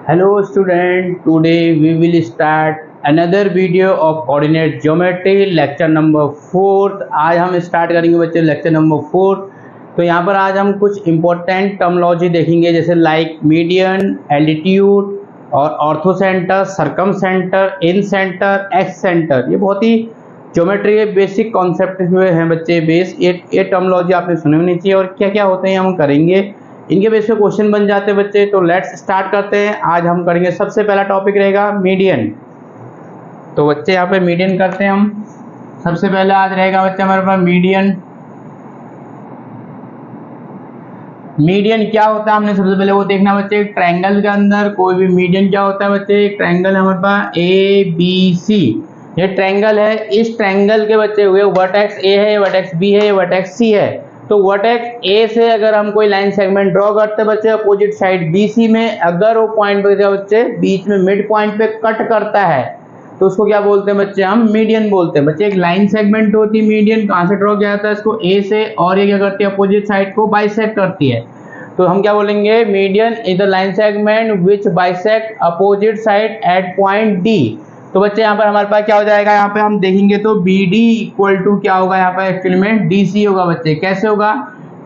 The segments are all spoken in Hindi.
Hello student, today we will start another video of coordinate geometry lecture number 4। आज हम स्टार्ट करेंगे बच्चे लेक्चर नंबर 4। तो यहाँ पर आज हम कुछ इम्पोर्टेंट टर्मोलॉजी देखेंगे जैसे लाइक मीडियन, एल्टीट्यूड और ऑर्थो सेंटर, सरकम सेंटर, इन सेंटर, एक्स सेंटर। ये बहुत ही ज्योमेट्री के बेसिक कॉन्सेप्ट हुए हैं बच्चे बेस। ये टर्मोलॉजी आपने सुनी होनी चाहिए और क्या क्या होते हैं हम करेंगे, इनके बेस पे क्वेश्चन बन जाते हैं बच्चे। तो लेट्स स्टार्ट करते हैं। आज हम करेंगे, सबसे पहला टॉपिक रहेगा मीडियन। तो बच्चे यहाँ पे मीडियन करते हैं हम। सबसे पहले आज रहेगा बच्चे हमारे पास मीडियन। मीडियन क्या होता है हमने सबसे पहले वो देखना बच्चे। ट्रायंगल के अंदर कोई भी मीडियन क्या होता है बच्चे, एक ट्रायंगल हमारे पास ए बी सी, ये ट्रायंगल है। इस ट्रायंगल के बच्चे हुए वर्टेक्स ए है, वर्टेक्स बी है, वर्टेक्स सी है। तो वर्टेक्स ए से अगर हम कोई लाइन सेगमेंट ड्रॉ करते हैं बच्चे अपोजिट साइड बी सी में, अगर वो पॉइंट बच्चे बीच में मिड पॉइंट पे कट करता है तो उसको क्या बोलते हैं बच्चे, हम मीडियन बोलते हैं बच्चे। एक लाइन सेगमेंट होती है मीडियन, कहाँ से ड्रॉ किया जाता है इसको, ए से, और ये क्या करती है अपोजिट साइड को बाइसेक्ट करती है। तो हम क्या बोलेंगे, median is the line segment which bisect opposite side at point D. तो बच्चे यहाँ पर हमारे पास क्या हो जाएगा, यहाँ पे हम देखेंगे तो बी डी इक्वल टू क्या होगा यहाँ पे एक्चुअली में डी सी होगा बच्चे। कैसे होगा,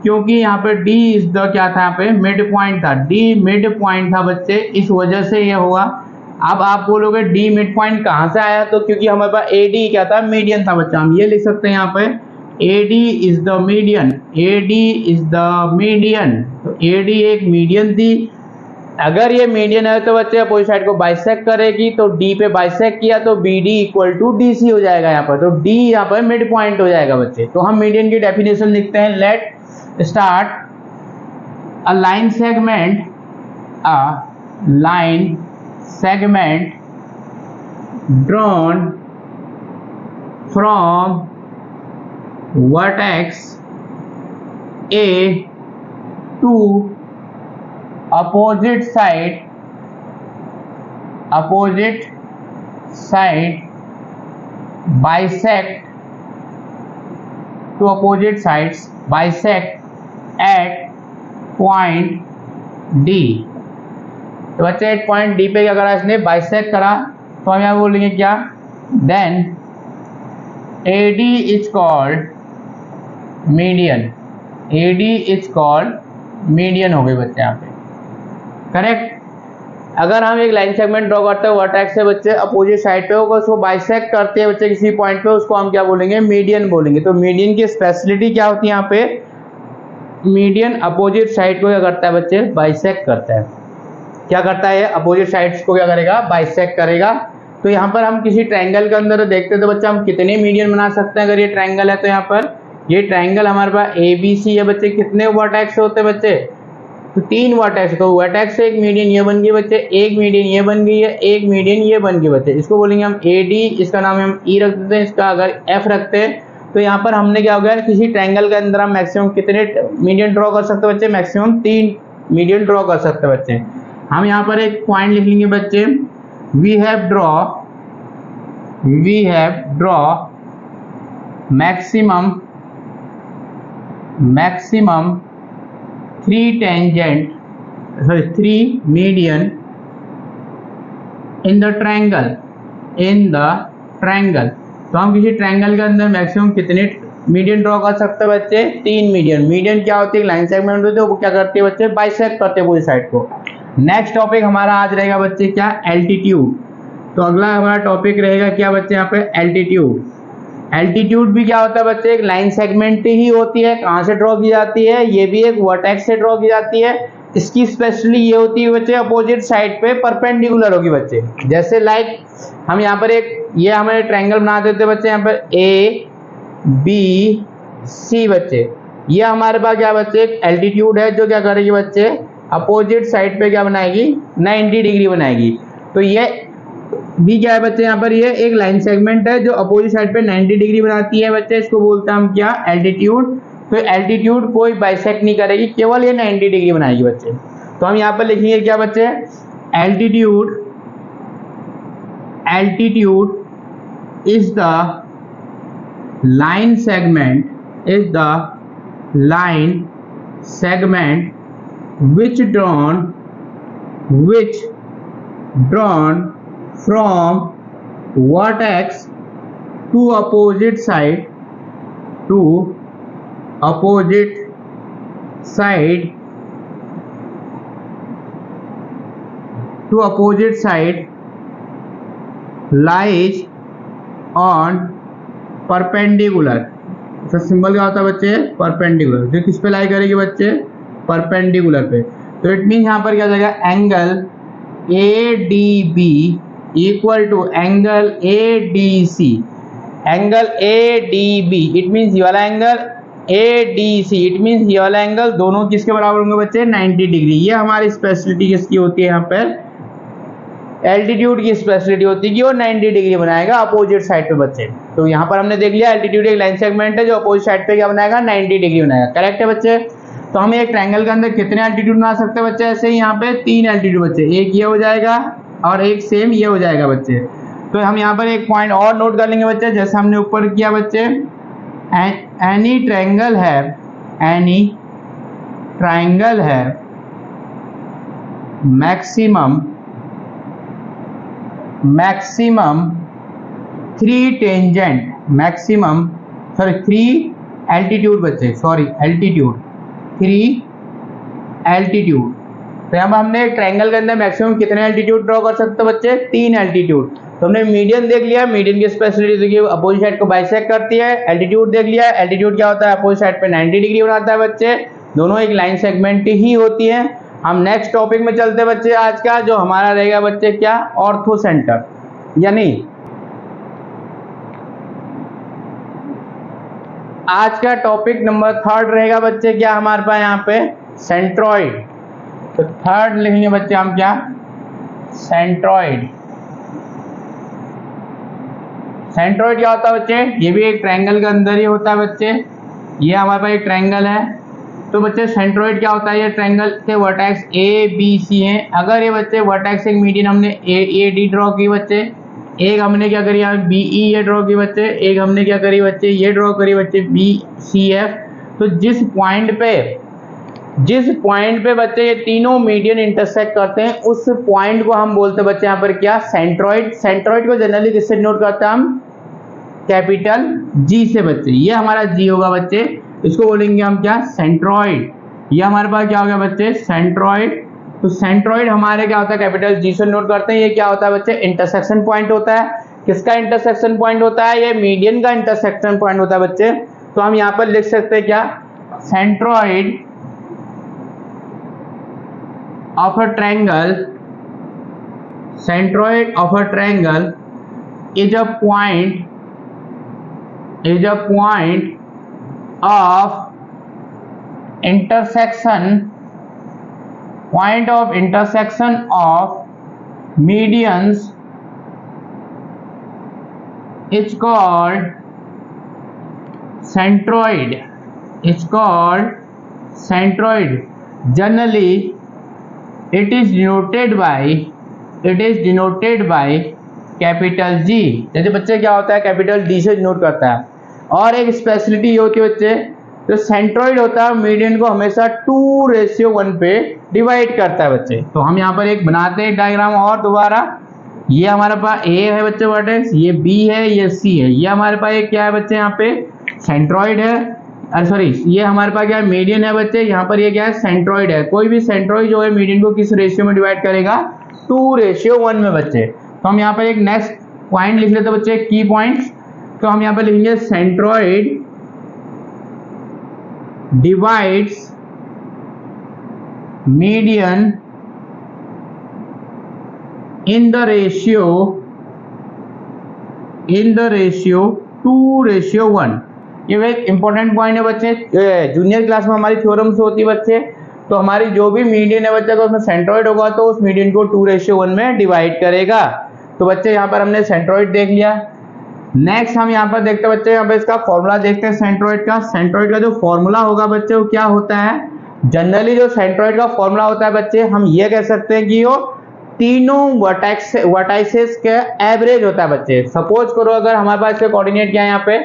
क्योंकि यहाँ पे डी इज द क्या था, यहाँ पे मिड पॉइंट था, डी मिड पॉइंट था बच्चे, इस वजह से ये होगा। अब आप बोलोगे डी मिड पॉइंट कहाँ से आया, तो क्योंकि हमारे पास ए डी क्या था, मीडियन था बच्चा। हम ये लिख सकते हैं यहाँ पे ए D is the median, A D is the median. तो ए डी एक मीडियन थी। अगर ये मीडियन है तो बच्चे अपोजिट साइड को बाइसेक्ट करेगी, तो डी पे बाइसेक्ट किया तो B D equal to D C हो जाएगा यहाँ पर। तो डी यहाँ पर मिड पॉइंट हो जाएगा बच्चे। तो हम मीडियन की डेफिनेशन लिखते हैं। Let start a line segment, a line segment drawn from vertex A to opposite side bisect to opposite sides bisect at point D। तो बच्चे एट पॉइंट डी पे क्या करा इसने, बाइसेक्ट करा। तो हम यहाँ बोलेंगे क्या, then A D is called median, A D is called median हो गई बच्चे यहाँ पे, करेक्ट। अगर हम एक लाइन सेगमेंट ड्रॉ करते हैं वर्टेक्स से बच्चे अपोजिट साइड पे होगा, उसको बाइसेक्ट करते हैं बच्चे किसी पॉइंट पे, उसको हम क्या बोलेंगे, मीडियन बोलेंगे। तो मीडियन की स्पेशलिटी क्या होती है यहाँ पे, मीडियन अपोजिट साइड को क्या करता है बच्चे, बाइसेक्ट करता है। क्या करता है, अपोजिट साइड्स को क्या करेगा, बाइसेक्ट करेगा। तो यहाँ पर हम किसी ट्रायंगल के अंदर देखते हैं तो बच्चे हम कितने मीडियन बना सकते हैं। अगर ये ट्रायंगल है तो यहाँ पर ये ट्रायंगल हमारे पास ए बी सी है बच्चे, कितने वर्टेक्स होते हैं बच्चे, तो 3 वर्टेक्स। तो वर्टेक्स से एक मीडियन ये बन गई बच्चे, एक मीडियन ये बन गई है, एक मीडियन ये बन गई बच्चे। इसको बोलेंगे हम ए डी, इसका नाम हम ई रख देते हैं, इसका अगर एफ रखते हैं। तो यहाँ पर हमने क्या हो गया, किसी ट्रायंगल के अंदर हम मैक्सिमम कितने मीडियन ड्रॉ कर सकते हैं बच्चे, मैक्सिमम 3 मीडियन ड्रॉ कर सकते हैं बच्चे। हम यहाँ पर एक पॉइंट लिख लेंगे बच्चे, we have draw maximum 3 median in the triangle। तो हम किसी ट्रायंगल के अंदर मैक्सिमम कितने मीडियन ड्रॉ कर सकते हैं बच्चे, 3 मीडियन। मीडियन क्या होती है, लाइन सेगमेंट होती है, वो क्या करती है बच्चे, बाइसेक्ट करते हैं पूरी साइड को। नेक्स्ट टॉपिक हमारा आज रहेगा बच्चे क्या, एल्टीट्यूड। तो अगला हमारा टॉपिक रहेगा क्या बच्चे यहाँ पे, एल्टीट्यूड। एल्टीट्यूड भी क्या होता है बच्चे, एक लाइन सेगमेंट ही होती है। कहाँ से ड्रॉ की जाती है, ये भी एक वर्टेक्स से ड्रॉ की जाती है। इसकी स्पेशली ये होती है बच्चे, अपोजिट साइड पे परपेंडिकुलर होगी बच्चे। जैसे लाइक हम यहाँ पर एक ये हमें ट्रायंगल बना देते हैं बच्चे, यहाँ पर ए बी सी बच्चे, ये हमारे पास क्या बच्चे, एक एल्टीट्यूड है जो क्या करेगी बच्चे, अपोजिट साइड पे क्या बनाएगी, 90 डिग्री बनाएगी। तो ये भी क्या है बच्चे, यहाँ पर ये एक लाइन सेगमेंट है जो अपोजिट साइड पे 90 डिग्री बनाती है बच्चे। इसको बोलते हैं हम क्या, एल्टीट्यूड। तो एल्टीट्यूड कोई बाइसेक्ट नहीं करेगी, केवल ये 90 डिग्री बनाएगी बच्चे। तो हम यहाँ पर लिखेंगे क्या बच्चे, altitude is the line segment which drawn from vertex to opposite side to opposite side to opposite side lies on perpendicular। इसका सिंबल क्या होता है बच्चे? परपेंडिकुलर। जो किस पे लाई करेगी बच्चे? परपेंडिकुलर पे। तो इट मीन यहाँ पर क्या हो जाएगा? Angle ADB equal to angle ADC। Angle ADB it means ये वाला एंगल ADC इट मीन्स ये वाला एंगल दोनों किसके बराबर होंगे बच्चे? 90 डिग्री। ये हमारी स्पेशलिटी किसकी होती है? यहाँ पर एल्टीट्यूड की स्पेशलिटी होती है कि वो 90 डिग्री बनाएगा अपोजिट साइड पे बच्चे। तो यहाँ पर हमने देख लिया एल्टीट्यूड एक लाइन सेगमेंट है जो अपोजिट साइड पे क्या बनाएगा? 90 डिग्री बनाएगा। करेक्ट है बच्चे? तो हम एक ट्रायंगल के अंदर कितने एल्टीट्यूड बना सकते हैं बच्चे? ऐसे ही यहाँ पे 3 एल्टीट्यूड बच्चे, एक ये हो जाएगा और एक सेम ये हो जाएगा बच्चे। तो हम यहाँ पर एक पॉइंट और नोट कर लेंगे बच्चे, जैसे हमने ऊपर किया बच्चे, एनी ट्रायंगल है मैक्सिमम 3 एल्टीट्यूड बच्चे, 3 एल्टीट्यूड। तो यहाँ पर हमने ट्रायंगल के अंदर मैक्सिमम कितने एल्टीट्यूड ड्रॉ कर सकते हैं बच्चे? 3 एल्टीट्यूड। तो हमने मीडियन देख लिया, मीडियन की स्पेशलिटी देखिए अपोजिट साइड को बाइसेक्ट करती है। एल्टीट्यूड देख लिया, एल्टीट्यूड क्या होता है? अपोजिट साइड पे 90 डिग्री बनाता है बच्चे। दोनों एक लाइन सेगमेंट ही होती है। हम नेक्स्ट टॉपिक में चलते हैं बच्चे आज का, जो हमारा रहेगा बच्चे क्या? ऑर्थो सेंटर, यानी आज का टॉपिक नंबर 3 रहेगा बच्चे क्या हमारे पास यहाँ पे? सेंट्रॉइड। तो 3 लिखेंगे बच्चे हम क्या? सेंट्रॉइड। सेंट्रॉइड क्या होता है बच्चे? ये भी एक ट्रायंगल के अंदर ही होता है बच्चे। ये हमारे पास एक ट्रायंगल है। तो बच्चे सेंट्रॉइड क्या होता है? ये ट्रायंगल के वर्टेक्स ABC हैं। अगर ये बच्चे वर्टेक्स एक मीडियन हमने AD ड्रॉ की बच्चे, एक हमने क्या करी यहाँ BE ये ड्रॉ की बच्चे, एक हमने क्या करी बच्चे? ये ड्रॉ करी बच्चे BCF। तो जिस पॉइंट पे बच्चे ये तीनों मीडियन इंटरसेक्ट करते हैं उस पॉइंट को हम बोलते हैं बच्चे यहाँ पर क्या? सेंट्रॉइड। सेंट्रॉइड को जनरली किससे डिनोट करते हैं हम? कैपिटल G से बच्चे। ये हमारा G होगा बच्चे, इसको बोलेंगे हम क्या? सेंट्रॉइड। ये हमारे पास क्या हो गया बच्चे? सेंट्रॉइड। तो सेंट्रॉइड हमारे क्या होता है? कैपिटल G से नोट करते हैं। ये क्या होता है बच्चे? इंटरसेक्शन पॉइंट होता है। किसका इंटरसेक्शन पॉइंट होता है? ये मीडियन का इंटरसेक्शन पॉइंट होता है बच्चे। तो हम यहाँ पर लिख सकते हैं क्या? Centroid of a triangle is a point of intersection of medians is called centroid. Generally it is denoted by capital G। जैसे बच्चे क्या होता है? कैपिटल D से डिनोट करता है। और एक स्पेशलिटी ये होती है बच्चे, जो सेंट्रॉइड होता है मीडियन को हमेशा 2:1 पे डिवाइड करता है बच्चे। तो हम यहाँ पर एक बनाते हैं डायग्राम और दोबारा। ये हमारे पास A है बच्चे वर्टेक्स, ये B है, ये C है। ये हमारे पास एक क्या है बच्चे? यहाँ पे सेंट्रॉइड है, अरे सॉरी, ये हमारे पास क्या है? मीडियन है बच्चे। यहाँ पर ये क्या है? सेंट्रॉइड है। कोई भी सेंट्रॉइड जो है मीडियन को किस रेशियो में डिवाइड करेगा? 2:1 में बच्चे। तो हम यहाँ पर एक नेक्स्ट पॉइंट लिख लेते हैं बच्चे, की पॉइंट्स। तो हम यहाँ पर लिखेंगे centroid divides median in the ratio 2:1। ये एक इंपॉर्टेंट पॉइंट है बच्चे। जूनियर क्लास में हमारी थ्योरम्स होती है बच्चे। तो हमारी जो भी मीडियन है बच्चे, अगर उसमें सेंट्रॉइड होगा तो उस मीडियन को 2:1 में डिवाइड करेगा। तो बच्चे यहाँ पर हमने सेंट्रॉइड देख लिया। नेक्स्ट हम यहाँ पर देखते हैं बच्चे, यहाँ पे इसका फॉर्मूला देखते हैं सेंट्रॉइड का। सेंट्रॉइड का जो फॉर्मूला होगा बच्चे वो क्या होता है? जनरली जो सेंट्रॉइड का फॉर्मूला होता है बच्चे, हम ये कह सकते हैं कि वो तीनों वर्टाइसेस के एवरेज होता है बच्चे। सपोज करो अगर हमारे पास इसके कोऑर्डिनेट क्या है? यहाँ पे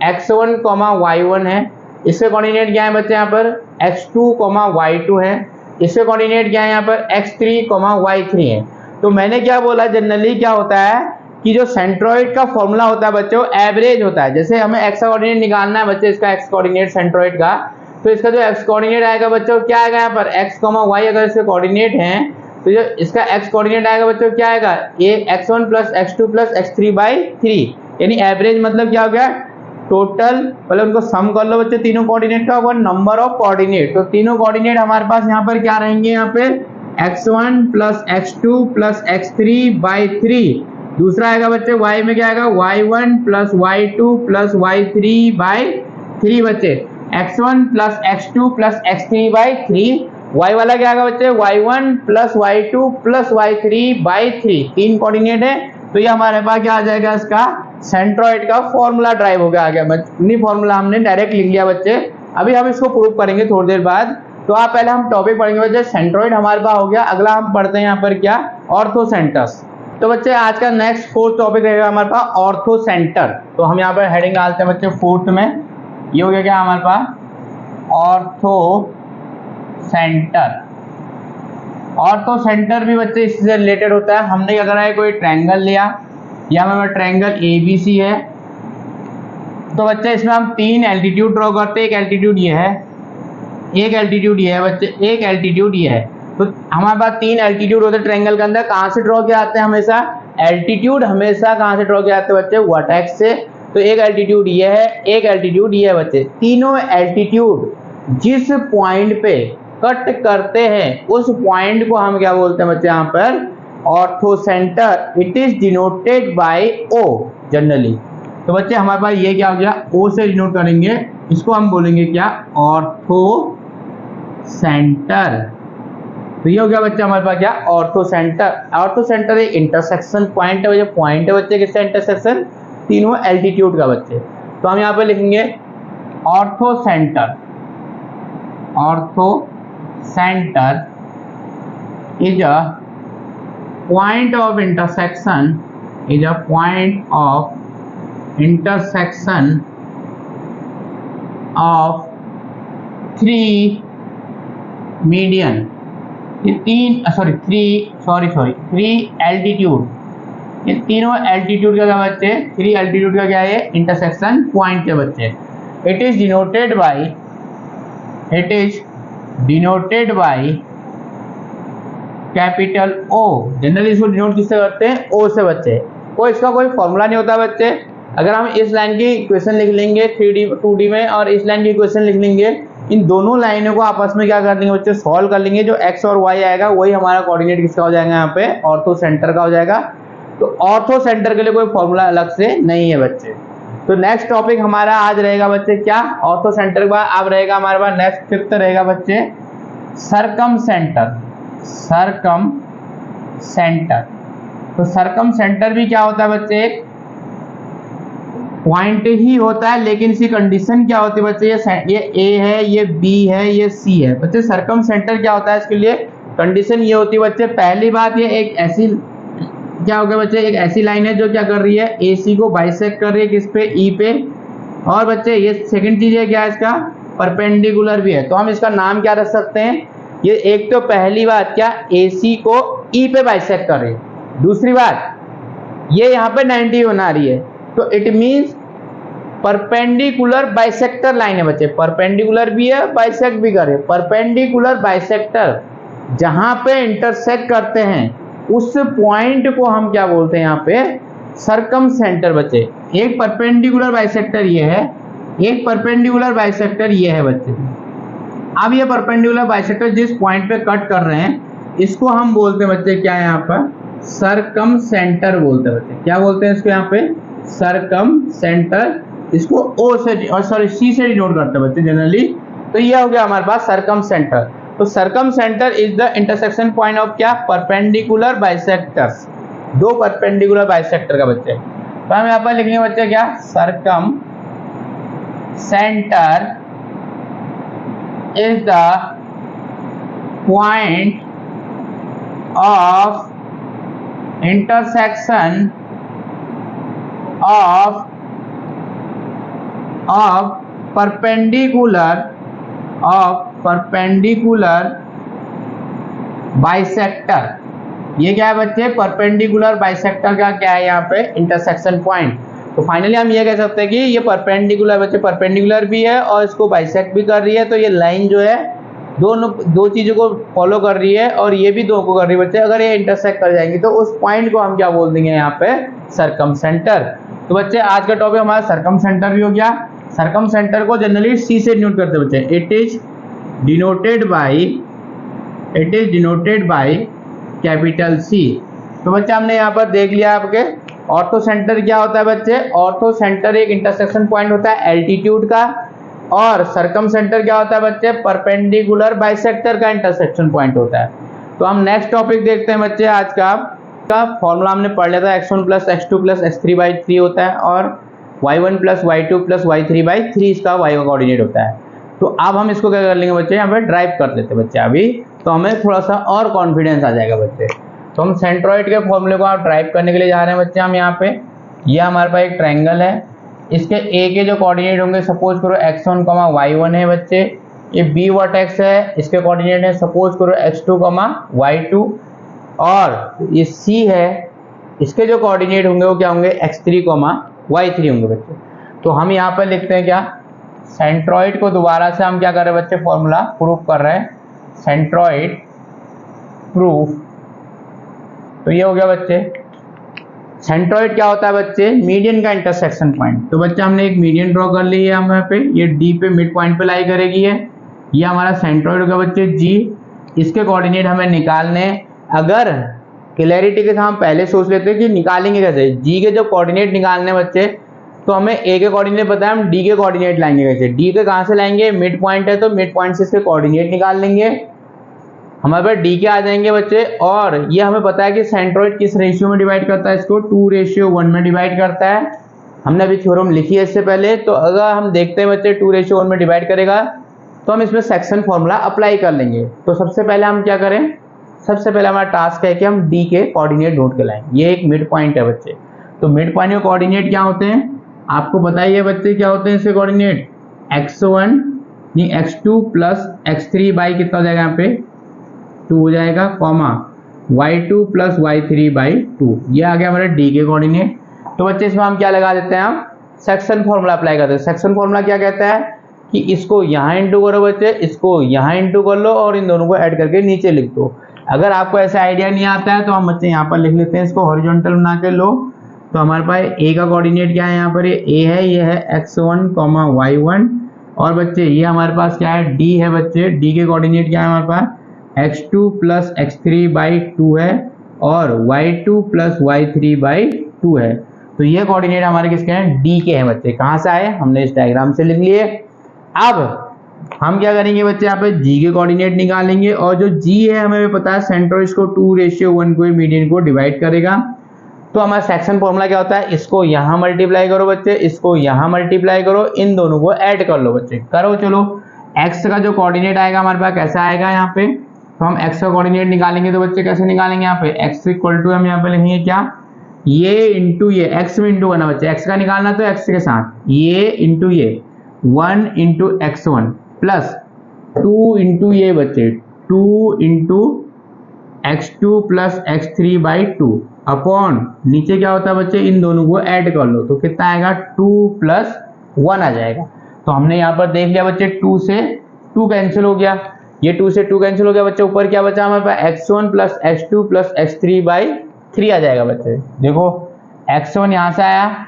x1, y1 है। इसके कोऑर्डिनेट क्या है बच्चे? यहाँ पर x2, y2 है। इसके कोऑर्डिनेट क्या है? यहाँ पर x3, y3 है। तो मैंने क्या बोला, जनरली क्या होता है कि जो सेंट्रोइड का फॉर्मूला होता है बच्चों एवरेज होता है। जैसे हमें एक्स कोऑर्डिनेट निकालना है बच्चे, इसका एक्स कोऑर्डिनेट सेंट्रोइड का, तो इसका जो एक्स कोऑर्डिनेट आएगा बच्चों क्या आएगा यहाँ पर x, y अगर इसके कोऑर्डिनेट हैं तो जो इसका x कोऑर्डिनेट आएगा बच्चों क्या आएगा, ये x1 plus x2 plus x3 by 3, यानी एवरेज मतलब क्या हो गया, टोटल, पहले उनको सम कर लो बच्चे तीनों कोऑर्डिनेट का, वन नंबर ऑफ कोऑर्डिनेट। तो तीनों कोऑर्डिनेट हमारे पास यहाँ पर क्या रहेंगे, यहाँ पे x1 plus x2 plus x3 by 3, दूसरा आएगा बच्चे y में क्या आएगा, y1 plus y2 plus y3 by 3 बच्चे, x1 plus x2 plus x3 by 3, y वाला क्या आएगा बच्चे, y1 plus y2 plus y3 by 3, तीन कोऑर्डिनेट है। तो ये हमारे पास क्या आ जाएगा, इसका सेंट्रोइड का फॉर्मूला ड्राइव हो गया, नहीं फॉर्मूला हमने डायरेक्ट लिख लिया बच्चे। अभी हम इसको प्रूव करेंगे थोड़ी देर बाद। तो आप पहले हम टॉपिक पढ़ेंगे बच्चे, सेंट्रोइड हमारे पास हो गया। अगला हम पढ़ते हैं यहाँ पर क्या, ऑर्थोसेंटर्स। तो बच्चे आज का नेक्स्ट फोर्थ टॉपिक रहेगा हमारे पास ऑर्थोसेंटर। तो हम यहाँ पर हेडिंग डालते हैं बच्चे फोर्थ में, ये हो गया क्या हमारे पास, ऑर्थोसेंटर। ऑर्थोसेंटर भी बच्चे इससे रिलेटेड होता है। हमने क्या करा है, कोई ट्रायंगल लिया, यहाँ हमारा ट्रायंगल ABC है। तो बच्चे इसमें हम तीन एल्टीट्यूड ड्रॉ करते हैं, एक एल्टीट्यूड ये है, एक एल्टीट्यूड ये है बच्चे, एक एल्टीट्यूड ये है। तो हमारे पास तीन एल्टीट्यूड होते हैं ट्रायंगल के अंदर। कहाँ से ड्रॉ किए जाते हैं, हमेशा एल्टीट्यूड हमेशा कहाँ से ड्रॉ किए जाते हैं बच्चे, वर्टेक्स से। तो एक एल्टीट्यूड ये है, एक एल्टीट्यूड ये है बच्चे। तीनों एल्टीट्यूड जिस पॉइंट पे कट करते हैं उस पॉइंट को हम क्या बोलते हैं बच्चे, यहाँ पर orthocentre. It is denoted by O generally. तो बच्चे हमारे पास ये क्या हो गया, O से डिनोट करेंगे, इसको हम बोलेंगे क्या, ऑर्थोसेंटर। तो ये हो गया बच्चे हमारे पास क्या, ऑर्थोसेंटर। ऑर्थोसेंटर एक इंटरसेक्शन पॉइंट है, पॉइंट है बच्चे किसका, इंटरसेक्शन तीनों एल्टीट्यूड का बच्चे। तो हम यहाँ पे लिखेंगे orthocentre. Orthocentre is a point of intersection, is a point of intersection of three median, three altitude. ये तीनों एल्टीट्यूड का क्या बच्चे, थ्री एल्टीट्यूड का क्या है, इंटरसेक्शन पॉइंट के बच्चे। It is denoted by capital O। Generally इसको डिनोट किससे करते हैं, O से बच्चे। कोई इसका कोई फॉर्मूला नहीं होता बच्चे। अगर हम इस लाइन की इक्वेशन लिख लेंगे 3D 2D में और इस लाइन की इक्वेशन लिख लेंगे, इन दोनों लाइनों को आपस में क्या कर लेंगे बच्चे, सॉल्व कर लेंगे। जो x और y आएगा वही हमारा कोऑर्डिनेट किसका हो जाएगा, यहाँ पे ऑर्थोसेंटर का हो जाएगा। तो ऑर्थोसेंटर के लिए कोई फॉर्मूला अलग से नहीं है बच्चे। तो नेक्स्ट टॉपिक हमारा आज रहेगा बच्चे क्या, ऑर्थोसेंटर के बाद अब रहेगा हमारे पास नेक्स्ट फिफ्थ रहेगा बच्चे सरकमसेंटर। सरकमसेंटर, तो सरकमसेंटर भी क्या होता है बच्चे, एक पॉइंट ही होता है, लेकिन इसकी कंडीशन क्या होती है बच्चे, ये A है, ये B है, ये C है बच्चे। सरकमसेंटर क्या होता है, इसके लिए कंडीशन ये होती है बच्चे, पहली बात ये एक ऐसी क्या हो गया बच्चे, एक ऐसी लाइन है जो क्या कर रही है, AC को बाइसेक्ट कर रही है किस पे, E पे। और बच्चे ये सेकंड चीज है क्या, इसका परपेंडिकुलर भी है। तो हम इसका नाम क्या रख सकते हैं, ये एक तो पहली बात क्या, AC को E पे बाइसेक्ट कर रही है। दूसरी बात ये यहाँ पे 90 बना रही है, तो it means perpendicular bisector line है बच्चे। परपेंडिकुलर भी है, बाइसेक्ट भी करे। परपेंडिकुलर बाइसेक्टर जहां पे इंटरसेक्ट करते हैं उस पॉइंट को हम क्या बोलते हैं, यहाँ पे सरकमसेंटर बच्चे। एक परपेंडिकुलर बाइसेक्टर ये है, एक परपेंडिकुलर बाइसेक्टर ये है बच्चे। अब ये परपेंडिकुलर बाइसेक्टर जिस पॉइंट पे कट कर रहे हैं इसको हम बोलते हैं बच्चे क्या है, यहाँ पर सरकमसेंटर बोलते हैं बच्चे। क्या बोलते हैं इसको, यहाँ पे सरकमसेंटर। इसको O से और C से डिनोट करते हैं बच्चे जनरली। तो ये हो गया हमारे पास सरकमसेंटर। तो circumcentre is the intersection point of क्या, परपेंडिकुलर बाइसेक्टर्स, दो परपेंडिकुलर बाइसेक्टर का बच्चे। तो हम यहाँ पर लिखेंगे बच्चे क्या, circumcentre is the point of intersection of perpendicular bisector ये क्या है बच्चे, परपेंडिकुलर बाइसेक्टर का क्या है यहाँ पे, इंटरसेक्शन पॉइंट। तो फाइनली हम ये कह सकते हैं कि ये परपेंडिकुलर बच्चे, परपेंडिकुलर भी है और इसको बाइसेक्ट भी कर रही है। तो ये लाइन जो है दोनों दो चीजों को फॉलो कर रही है और ये भी दो को कर रही है बच्चे। अगर ये इंटरसेक्ट कर जाएंगी तो उस पॉइंट को हम क्या बोल देंगे यहाँ पे, सर्कम सेंटर। तो बच्चे आज का टॉपिक हमारा सर्कम सेंटर भी हो गया। सर्कम सेंटर को जनरली सी से डिनोट करते हैं बच्चे, it is denoted by capital C. तो बच्चे हमने यहाँ पर देख लिया आपके ऑर्थो सेंटर क्या होता है बच्चे, ऑर्थो सेंटर एक इंटरसेक्शन पॉइंट होता है एल्टीट्यूड का, और सर्कम सेंटर क्या होता है बच्चे, परपेंडिकुलर बाइसेक्टर का इंटरसेक्शन पॉइंट होता है। तो हम नेक्स्ट टॉपिक देखते हैं बच्चे। आज का फॉर्मूला हमने पढ़ लिया था, x1 plus x2 plus x3/3 होता है और y1 plus y2 plus y3/3 इसका y का कोऑर्डिनेट होता है। तो अब हम इसको क्या कर लेंगे बच्चे, यहाँ पे ड्राइव कर लेते हैं बच्चे अभी, तो हमें थोड़ा सा और कॉन्फिडेंस आ जाएगा बच्चे। तो हम सेंट्रॉइड के फॉर्मूले को आप ड्राइव करने के लिए जा रहे हैं बच्चे। हम यहाँ पे ये हमारे पास एक ट्रायंगल है, इसके ए के जो कोऑर्डिनेट होंगे सपोज करो x1, y1 है बच्चे। ये बी वर्टेक्स है, इसके कोऑर्डिनेट है सपोज करो x2, y2, और ये सी है, इसके जो कोऑर्डिनेट होंगे वो क्या होंगे, x3, y3 होंगे बच्चे। तो हम यहाँ पर लिखते हैं क्या, सेंट्रॉइड को दोबारा से हम क्या कर रहे हैं बच्चे, फॉर्मूला प्रूफ कर रहे हैं, सेंट्रॉइड प्रूफ। तो ये हो गया बच्चे, सेंट्रॉइड क्या होता है बच्चे, मीडियन का इंटरसेक्शन पॉइंट। तो बच्चे हमने एक मीडियन ड्रॉ कर ली है यहाँ पे, ये डी पे मिड पॉइंट पे लाई करेगी है, ये हमारा सेंट्रॉइड होगा बच्चे जी। इसके कोऑर्डिनेट हमें निकालने, अगर क्लैरिटी के साथ हम पहले सोच लेते हैं कि निकालेंगे कैसे, जी के जो कोऑर्डिनेट निकालने बच्चे, तो हमें ए के कोऑर्डिनेट पता है, हम डी के कोऑर्डिनेट लाएंगे कैसे, डी के कहाँ से लाएंगे, मिड पॉइंट है तो मिड पॉइंट से इसके कोऑर्डिनेट निकाल लेंगे, हमारे पास डी के आ जाएंगे बच्चे। और ये हमें पता है कि सेंट्रॉइड किस रेशियो में डिवाइड करता है, इसको 2:1 में डिवाइड करता है, हमने अभी थ्योरम लिखी है इससे पहले। तो अगर हम देखते हैं बच्चे 2:1 में डिवाइड करेगा तो हम इसमें सेक्शन फॉर्मूला अप्लाई कर लेंगे। तो सबसे पहले हम क्या करें, सबसे पहले हमारा टास्क है कि हम डी के कोऑर्डिनेट ढूंढ के लाएं। ये एक मिड पॉइंट है बच्चे, तो मिड पॉइंट के कोऑर्डिनेट क्या होते हैं आपको बताइए बच्चे, क्या होते हैं इसके कोऑर्डिनेट, x1 नहीं x2 प्लस x3 बाई कितना हो जाएगा यहाँ पे 2 हो जाएगा, कॉमा y2 प्लस y3/2, ये आ गया हमारा डी के कोऑर्डिनेट। तो बच्चे इसमें हम क्या लगा देते हैं, हम सेक्शन फॉर्मूला अप्लाई करते हैं। सेक्शन फॉर्मूला क्या कहता है कि इसको यहाँ इंटू करो बच्चे, इसको यहाँ इंटू कर लो और इन दोनों को ऐड करके नीचे लिख दो। अगर आपको ऐसा आइडिया नहीं आता है तो हम बच्चे यहाँ पर लिख लेते हैं, इसको हॉरिजॉन्टल बना के लो। तो हमारे पास ए का कोऑर्डिनेट क्या है, यहाँ पर ए है, ये है x1, y1, और बच्चे ये हमारे पास क्या है, डी है बच्चे। डी के कोऑर्डिनेट क्या है हमारे पास, x2 प्लस x3/2 है और y2 प्लस y3/2 है। तो ये कोऑर्डिनेट हमारे किसके हैं, डी के हैं बच्चे। कहाँ से आए, हमने इस डायग्राम से लिख लिए। अब हम क्या करेंगे बच्चे, यहाँ पे जी के कोऑर्डिनेट निकालेंगे, और जो जी है हमें पता है सेंट्रॉइड को 2:1 को मीडियन को डिवाइड करेगा। तो हमारा सेक्शन फॉर्मूला क्या होता है, इसको यहाँ मल्टीप्लाई करो बच्चे, इसको यहाँ मल्टीप्लाई करो, इन दोनों को ऐड कर लो बच्चे, करो। चलो एक्स का जो कोऑर्डिनेट आएगा हमारे पास कैसा आएगा यहाँ पे, तो हम एक्स का कोऑर्डिनेट निकालेंगे। तो बच्चे कैसे निकालेंगे, यहाँ पे एक्स इक्वल टू हम यहाँ पे लिखेंगे क्या, ये इंटू ये, एक्स में इंटू करना बच्चे, एक्स का निकालना तो एक्स के साथ, ये इंटू ये 1 इंटू x1 प्लस 2 इंटू ये बच्चे 2 into x2 plus x3/2 upon नीचे क्या होता है बच्चे, इन दोनों को ऐड कर लो तो कितना आएगा, 2 + 1 आ जाएगा। तो हमने यहाँ पर देख लिया बच्चे 2 से 2 कैंसिल हो गया, ये 2 से 2 कैंसिल हो गया बच्चे। ऊपर क्या बचा हमारे पास, x1 plus x2 plus x3/3 आ जाएगा बच्चे। देखो x1 यहाँ से आया,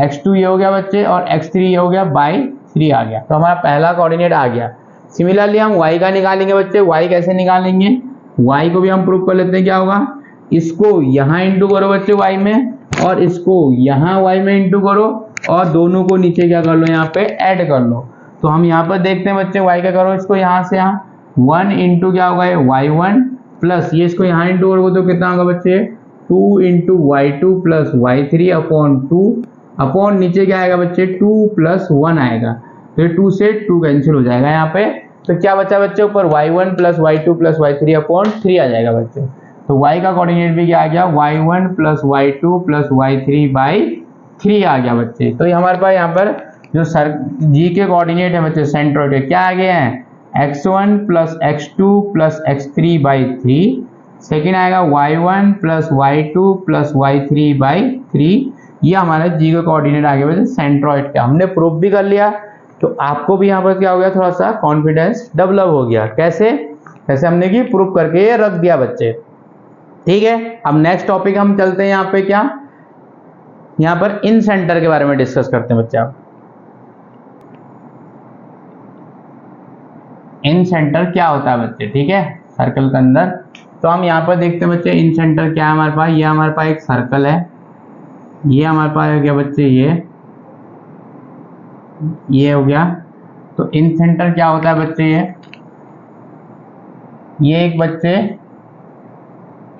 x2 ये हो गया बच्चे, और x3 ये हो गया /3 आ गया। तो हमारा पहला कोऑर्डिनेट आ गया। सिमिलरली हम y का निकालेंगे बच्चे, y कैसे निकालेंगे, y को भी हम प्रूव कर लेते हैं। क्या होगा, इसको यहाँ इंटू करो बच्चे y में, और इसको यहाँ y में इंटू करो, और दोनों को नीचे क्या कर लो, यहाँ पे ऐड कर लो। तो हम यहाँ पर देखते हैं बच्चे, y का करो इसको यहाँ से यहाँ 1 इंटू क्या होगा y1 प्लस ये इसको यहाँ इंटू करोगे तो कितना होगा बच्चे, 2 into y2 plus y3 upon 2 upon नीचे क्या आएगा बच्चे, 2 + 1 आएगा। तो ये 2 से 2 कैंसिल हो जाएगा यहाँ पे। तो क्या बचा बच्चे, ऊपर y1 plus y2 plus y3 upon 3 आ जाएगा बच्चे। तो y का कोऑर्डिनेट भी क्या आ गया, y1 plus y2 plus y3/3 आ गया बच्चे। तो ये हमारे पास यहाँ पर जो सर जी के कोऑर्डिनेट है बच्चे सेंट्रॉइड के क्या आ गए हैं, x1 plus x2 plus x3/3 second आएगा y1 plus y2 plus y3/3, ये हमारा जी का कोऑर्डिनेट आ गया सेंट्रॉइड का। हमने प्रूफ भी कर लिया, तो आपको भी यहाँ पर क्या हो गया, थोड़ा सा कॉन्फिडेंस डेवलप हो गया। कैसे कैसे हमने की प्रूफ करके ये रख दिया बच्चे। ठीक है, अब नेक्स्ट टॉपिक हम चलते हैं यहाँ पे, क्या यहाँ पर इन सेंटर के बारे में डिस्कस करते हैं बच्चे। आप इन सेंटर क्या होता है बच्चे, ठीक है, सर्कल के अंदर। तो हम यहाँ पर देखते हैं बच्चे इन सेंटर क्या है हमारे पास। ये हमारे पास एक सर्कल है, ये हमारे पास हो गया बच्चे ये हो गया। तो इन सेंटर क्या होता है बच्चे, ये एक बच्चे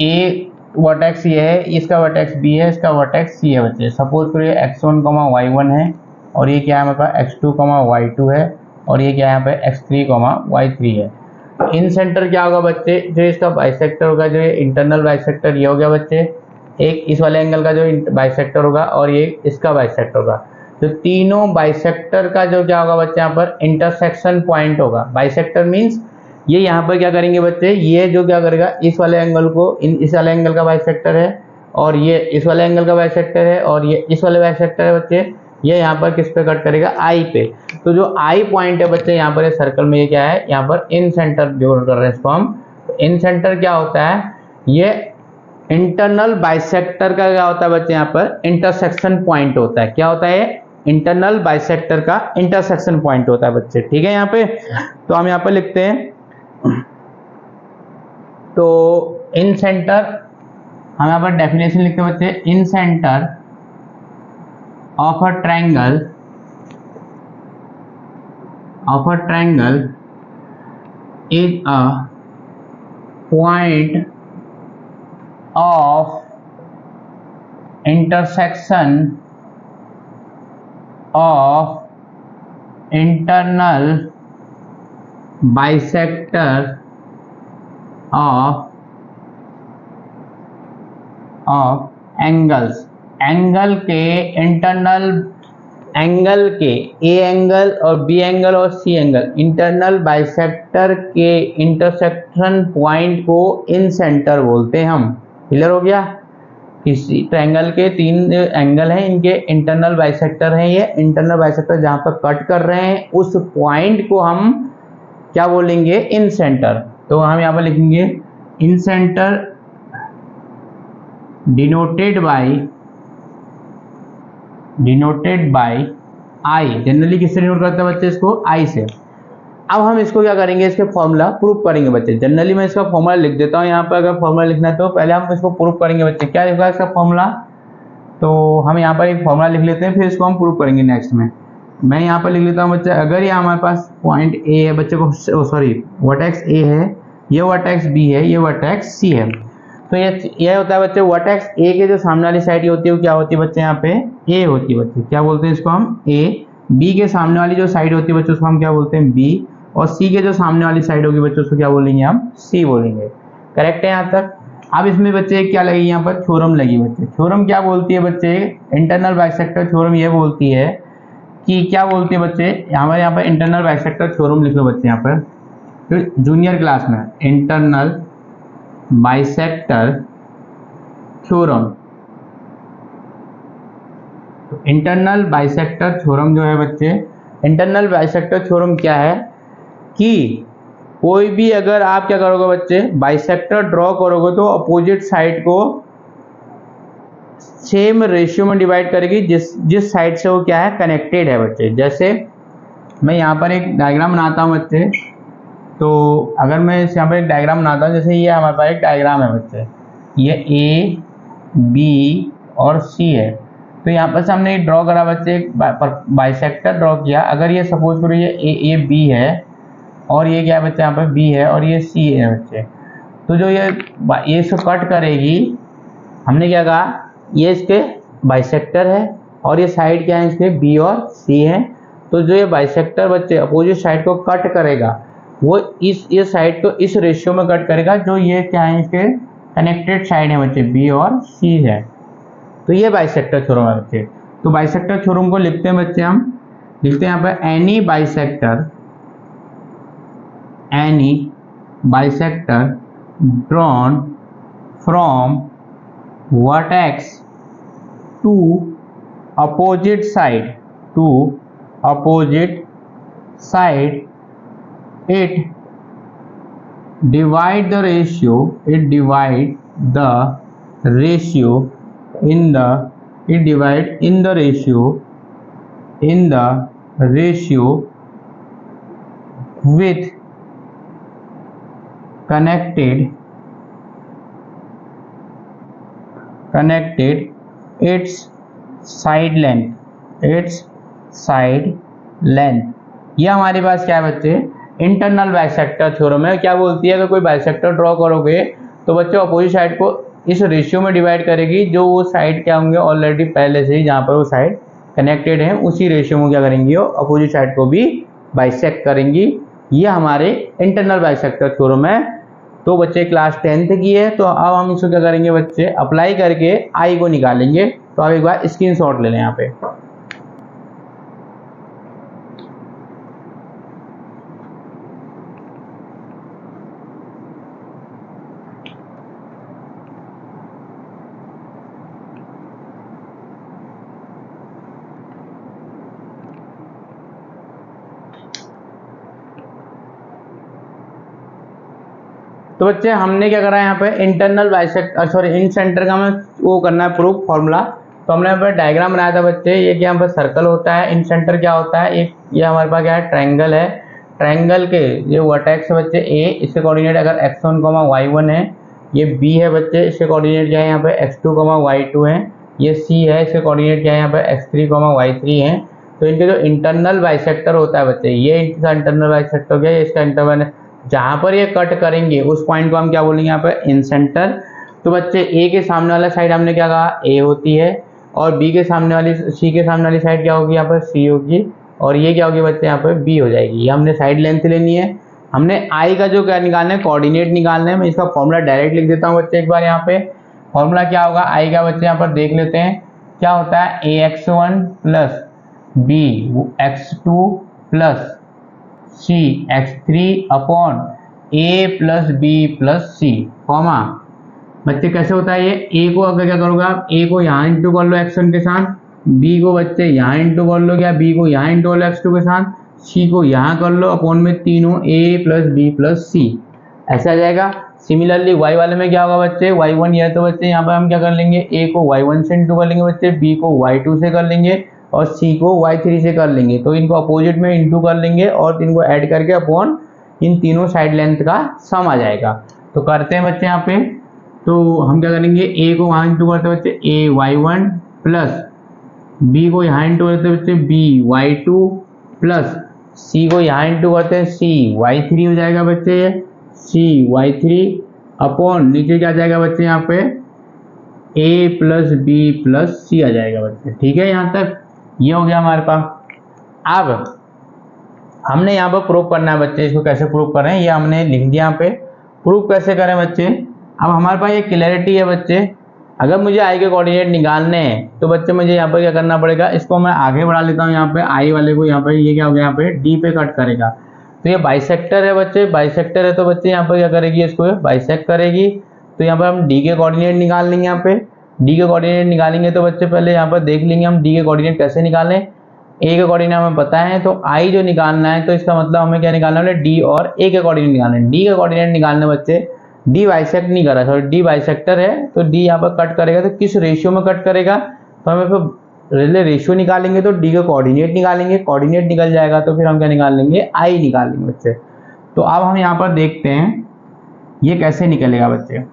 ए वर्टेक्स ये है, इसका वर्टेक्स बी है, इसका वर्टेक्स सी है बच्चे। सपोज करिए x1, y1 है, और ये क्या है हमारे पास x2, y2 है, और ये क्या है यहाँ पे x3, y3 है। इन सेंटर क्या होगा बच्चे, जो इसका बाइसेक्टर होगा, जो ये इंटरनल बाइसेक्टर ये हो गया बच्चे, एक इस वाले एंगल का जो बाइसेक्टर होगा, और ये इसका बाइसेक्टर होगा। तो तीनों बाइसेक्टर का जो क्या होगा बच्चे, यहाँ पर इंटरसेक्शन पॉइंट होगा। बाइसेक्टर मीन्स ये यहाँ पर क्या करेंगे बच्चे, ये जो क्या करेगा, इस वाले एंगल को इस वाले एंगल का बाइसेक्टर है, और ये इस वाले एंगल का बाइसेक्टर है, और ये इस वाले बाइसेक्टर है बच्चे, ये यहाँ पर किस पे कट करेगा, आई पे। तो जो आई पॉइंट है बच्चे यहाँ पर सर्कल में, ये क्या है, यहाँ पर इन सेंटर जोड़ कर रहे हैं इसको हम। इन सेंटर क्या होता है, ये इंटरनल बाइसेक्टर का क्या होता है बच्चे, यहाँ पर इंटरसेक्शन पॉइंट होता है। क्या होता है, इंटरनल बाइसेक्टर का इंटरसेक्शन पॉइंट होता है बच्चे। ठीक है, यहाँ पे तो हम यहाँ पे लिखते हैं, तो इन सेंटर हम यहाँ पर डेफिनेशन लिखते हैं बच्चे, इन centre of a triangle is a point of intersection of internal bisector of angles। Angle के इंटरनल, एंगल के ए एंगल और बी एंगल और सी एंगल, इंटरनल बाइसेक्टर के इंटरसेक्शन पॉइंट को इन सेंटर बोलते हैं हम। क्लियर हो गया, इसी ट्रायंगल के तीन एंगल हैं, इनके इंटरनल बाइसेक्टर हैं, ये इंटरनल बाइसेक्टर जहां पर कट कर रहे हैं उस पॉइंट को हम क्या बोलेंगे, इन सेंटर। तो हम यहाँ पर लिखेंगे incentre denoted by I. Generally किससे डिनोट करते हैं बच्चे, इसको आई से। अब हम इसको क्या करेंगे, इसके फॉर्मूला प्रूफ करेंगे बच्चे। जनरली मैं इसका फॉर्मूला लिख देता हूँ यहाँ पर, अगर फॉर्मूला लिखना है तो पहले हम इसको प्रूफ करेंगे बच्चे। क्या लिखा है इसका फॉर्मूला, तो हम यहाँ पर एक फॉर्मूला लिख लेते हैं, फिर इसको हम प्रूफ करेंगे नेक्स्ट में। मैं यहाँ पर लिख लेता हूँ बच्चे, अगर ये हमारे पास पॉइंट ए है बच्चे को, सॉरी वर्टेक्स ए है, ये वर्टेक्स बी है, ये वर्टेक्स सी है। तो ये होता है बच्चे वर्टेक्स ए के जो सामने वाली साइड होती है वो क्या होती है बच्चे, यहाँ पे ए होती है बच्चे। क्या बोलते हैं इसको हम, ए। बी के सामने वाली जो साइड होती है बच्चों उसको हम क्या बोलते हैं, बी। और सी के जो सामने वाली साइड होगी बच्चों उसको क्या बोलेंगे हम, सी बोलेंगे। करेक्ट है यहाँ तक। अब इसमें बच्चे क्या लगी, यहाँ पर थ्योरम लगी बच्चे। थ्योरम क्या बोलती है बच्चे, इंटरनल बाइसेक्टर थ्योरम ये बोलती है कि, क्या बोलती है बच्चे, हमारे यहाँ पर इंटरनल बाइसेक्टर थ्योरम लिख लो बच्चे यहाँ पर, तो जूनियर क्लास में internal bisector theorem. Internal bisector theorem जो है बच्चे, इंटरनल बाइसेक्टर थ्योरम क्या है कि कोई भी अगर आप क्या करोगे बच्चे, बाइसेक्टर ड्रॉ करोगे तो अपोजिट साइड को सेम रेशियो में डिवाइड करेगी जिस साइड से वो क्या है, कनेक्टेड है बच्चे। जैसे मैं यहाँ पर एक डायग्राम बनाता हूँ बच्चे, तो अगर मैं यहाँ पर एक डायग्राम बनाता हूँ, जैसे ये हमारे पास एक डायग्राम है बच्चे, ये ए बी और सी है। तो यहाँ पर से हमने ड्रॉ करा बच्चे, एक बाइसेक्टर ड्रॉ किया। अगर ये सपोज करो ये बी है और ये क्या है बच्चे, यहाँ पर बी है और ये सी है बच्चे, तो जो ये इसको कट करेगी, हमने क्या कहा, ये इसके बाइसेक्टर है और ये साइड क्या है इसके, बी और सी है। तो जो ये बाइसेक्टर बच्चे अपोजिट साइड को कट करेगा, वो ये साइड को इस रेशियो में कट करेगा जो ये क्या है, इसके कनेक्टेड साइड है बच्चे, बी और सी है। तो ये बाइसेक्टर थ्योरम है बच्चे। तो बाइसेक्टर थ्योरम को लिखते हैं बच्चे, हम लिखते हैं यहाँ पर any bisector drawn from vertex to opposite side it divide the ratio in the ratio with connected its side length। ये हमारे पास क्या है बच्चे, इंटरनल बाइसेक्टर थ्योरम है। क्या बोलती है, अगर कोई बाइसेक्टर ड्रॉ करोगे तो बच्चे अपोजिट साइड को इस रेशियो में डिवाइड करेगी, जो वो साइड क्या होंगे ऑलरेडी पहले से ही जहाँ पर वो साइड कनेक्टेड है उसी रेशियो में क्या करेंगी, वो अपोजिट साइड को भी बाइसेक्ट करेंगी। ये हमारे इंटरनल बाइसेक्टर थ्योरम है। तो बच्चे क्लास 10th की है, तो अब हम इसको क्या करेंगे बच्चे, अप्लाई करके आई को निकालेंगे। तो आप एक बार स्क्रीनशॉट ले लें यहाँ पे। तो बच्चे हमने क्या करा है यहाँ पे, इंटरनल बाइसेक्टर सॉरी इन सेंटर का हमें वो करना है प्रूफ फॉर्मूला। तो हमने यहाँ पे डायग्राम बनाया था बच्चे। ये क्या यहाँ पर सर्कल होता है, इन सेंटर क्या होता है, एक ये हमारे पास क्या है ट्रायंगल है। ट्रायंगल के ये वर्टेक्स है बच्चे ए, इसके कोऑर्डिनेट अगर x1, y1 है। ये बी है बच्चे, इसके कोऑर्डिनेट क्या है यहाँ पे x2, y2 है। ये सी है, इसके कोऑर्डिनेट क्या है यहाँ पे x3, y3 है। तो इनके जो इंटरनल बाइसेक्टर होता है बच्चे, ये इसका इंटरनल बाइसेक्टर क्या है, इसका इंटरनल जहां पर ये कट करेंगे उस पॉइंट को हम क्या बोलेंगे यहाँ पर इन सेंटर। तो बच्चे ए के सामने वाला साइड हमने क्या कहा ए होती है, और बी के सामने वाली सी के सामने वाली साइड क्या होगी यहाँ पर सी होगी, और ये क्या होगी बच्चे यहाँ पर बी हो जाएगी। ये हमने साइड लेंथ लेनी है। हमने आई का जो क्या निकालना है, कोऑर्डिनेट निकालना है। मैं इसका फॉर्मूला डायरेक्ट लिख देता हूँ बच्चे एक बार यहाँ पे। फॉर्मूला क्या होगा आई का बच्चे यहाँ पर देख लेते हैं क्या होता है, ax1 plus B x2 plus C x3 upon a plus B plus C, comma बच्चे कैसे होता है ये, a को अगर क्या करोगे आप, a को यहाँ इंटू कर लो x1 के साथ, b को बच्चे यहाँ इंटू कर लो, क्या b को यहाँ इंटू कर लो x2 के साथ, c को यहाँ कर लो अपॉन में तीनों a प्लस बी प्लस सी, ऐसा आ जाएगा। सिमिलरली y वाले में क्या होगा बच्चे, y1 ये तो बच्चे यहाँ पर हम क्या कर लेंगे, a को y1 से इंटू कर लेंगे बच्चे, b को y2 से कर लेंगे और c को y3 से कर लेंगे। तो इनको अपोजिट में इंटू कर लेंगे और इनको ऐड करके अपॉन इन तीनों साइड लेंथ का सम आ जाएगा। तो करते हैं बच्चे यहाँ पे। तो हम क्या करेंगे, a को वहाँ इंटू करते हैं बच्चे a y1 प्लस b को यहाँ इंटू करते हैं बच्चे b y2 प्लस c को यहाँ इंटू करते हैं c y3 हो जाएगा बच्चे, ये c y3 अपॉन नीचे क्या आ जाएगा बच्चे यहाँ पे a plus b plus c आ जाएगा बच्चे। ठीक है, यहाँ तक ये हो गया हमारे पास। अब हमने यहाँ पर प्रूफ करना है बच्चे, इसको कैसे प्रूफ करें ये हमने लिख दिया यहाँ पे। प्रूफ कैसे करें बच्चे, अब हमारे पास ये क्लैरिटी है बच्चे। अगर मुझे आई के कोऑर्डिनेट निकालने हैं तो बच्चे मुझे यहाँ पर क्या करना पड़ेगा, इसको मैं आगे बढ़ा लेता हूँ यहाँ पे आई वाले को, यहाँ पे ये क्या हो गया यहाँ पे डी पे कट करेगा। तो ये बाइसेक्टर है बच्चे, बाइसेक्टर है तो बच्चे यहाँ पर क्या करेगी, इसको बाइसेक्ट करेगी। तो यहाँ पर हम डी के कोऑर्डिनेट निकाल लेंगे। यहाँ पे डी के कोऑर्डिनेट निकालेंगे तो बच्चे पहले यहाँ पर देख लेंगे हम डी के कोऑर्डिनेट कैसे निकालें। ए के कोऑर्डिनेट हमें पता है, तो आई जो निकालना है तो इसका मतलब हमें क्या निकालना है, डी और ए के कोऑर्डिनेट निकालना है। डी के कोऑर्डिनेट निकालने बच्चे, डी बाइसेक्ट नहीं कर रहा, सॉरी डी बाइसेक्टर है तो डी यहाँ पर कट करेगा। तो किस रेशियो में कट करेगा, तो हमें फिर रेशियो निकालेंगे तो डी के कोऑर्डिनेट निकालेंगे, कोऑर्डिनेट निकल जाएगा तो फिर हम क्या निकाल लेंगे, आई निकाल लेंगे बच्चे। तो अब हम यहाँ पर देखते हैं ये कैसे निकलेगा बच्चे।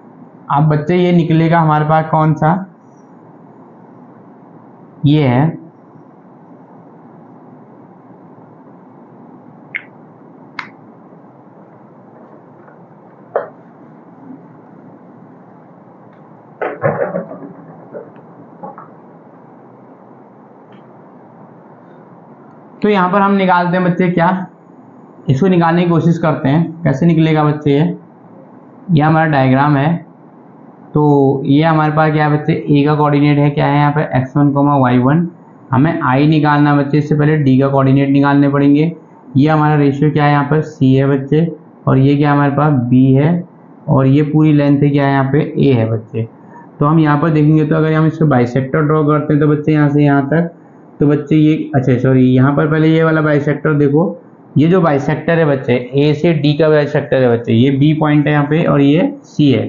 अब बच्चे ये निकलेगा हमारे पास कौन सा, ये है तो यहाँ पर हम निकालते हैं बच्चे क्या, इसको निकालने की कोशिश करते हैं कैसे निकलेगा बच्चे। ये हमारा डायग्राम है। तो ये हमारे पास क्या है बच्चे, ए का कोऑर्डिनेट है क्या है यहाँ पे x1, y1। हमें आई निकालना बच्चे, इससे पहले डी का कोऑर्डिनेट निकालने पड़ेंगे। ये हमारा रेशियो क्या है यहाँ पर सी है बच्चे, और ये क्या हमारे पास बी है। और ये पूरी लेंथ क्या है यहाँ पे ए है बच्चे। तो हम यहाँ पर देखेंगे तो अगर हम इसको बाइसेक्टर ड्रॉ करते हैं तो बच्चे यहाँ से यहाँ तक, तो बच्चे ये अच्छा सॉरी यहाँ पर पहले ये वाला बाइसेक्टर देखो, ये जो बाइसेक्टर है बच्चे ए से डी का बाइसेक्टर है बच्चे, ये बी पॉइंट है यहाँ पे और ये सी है।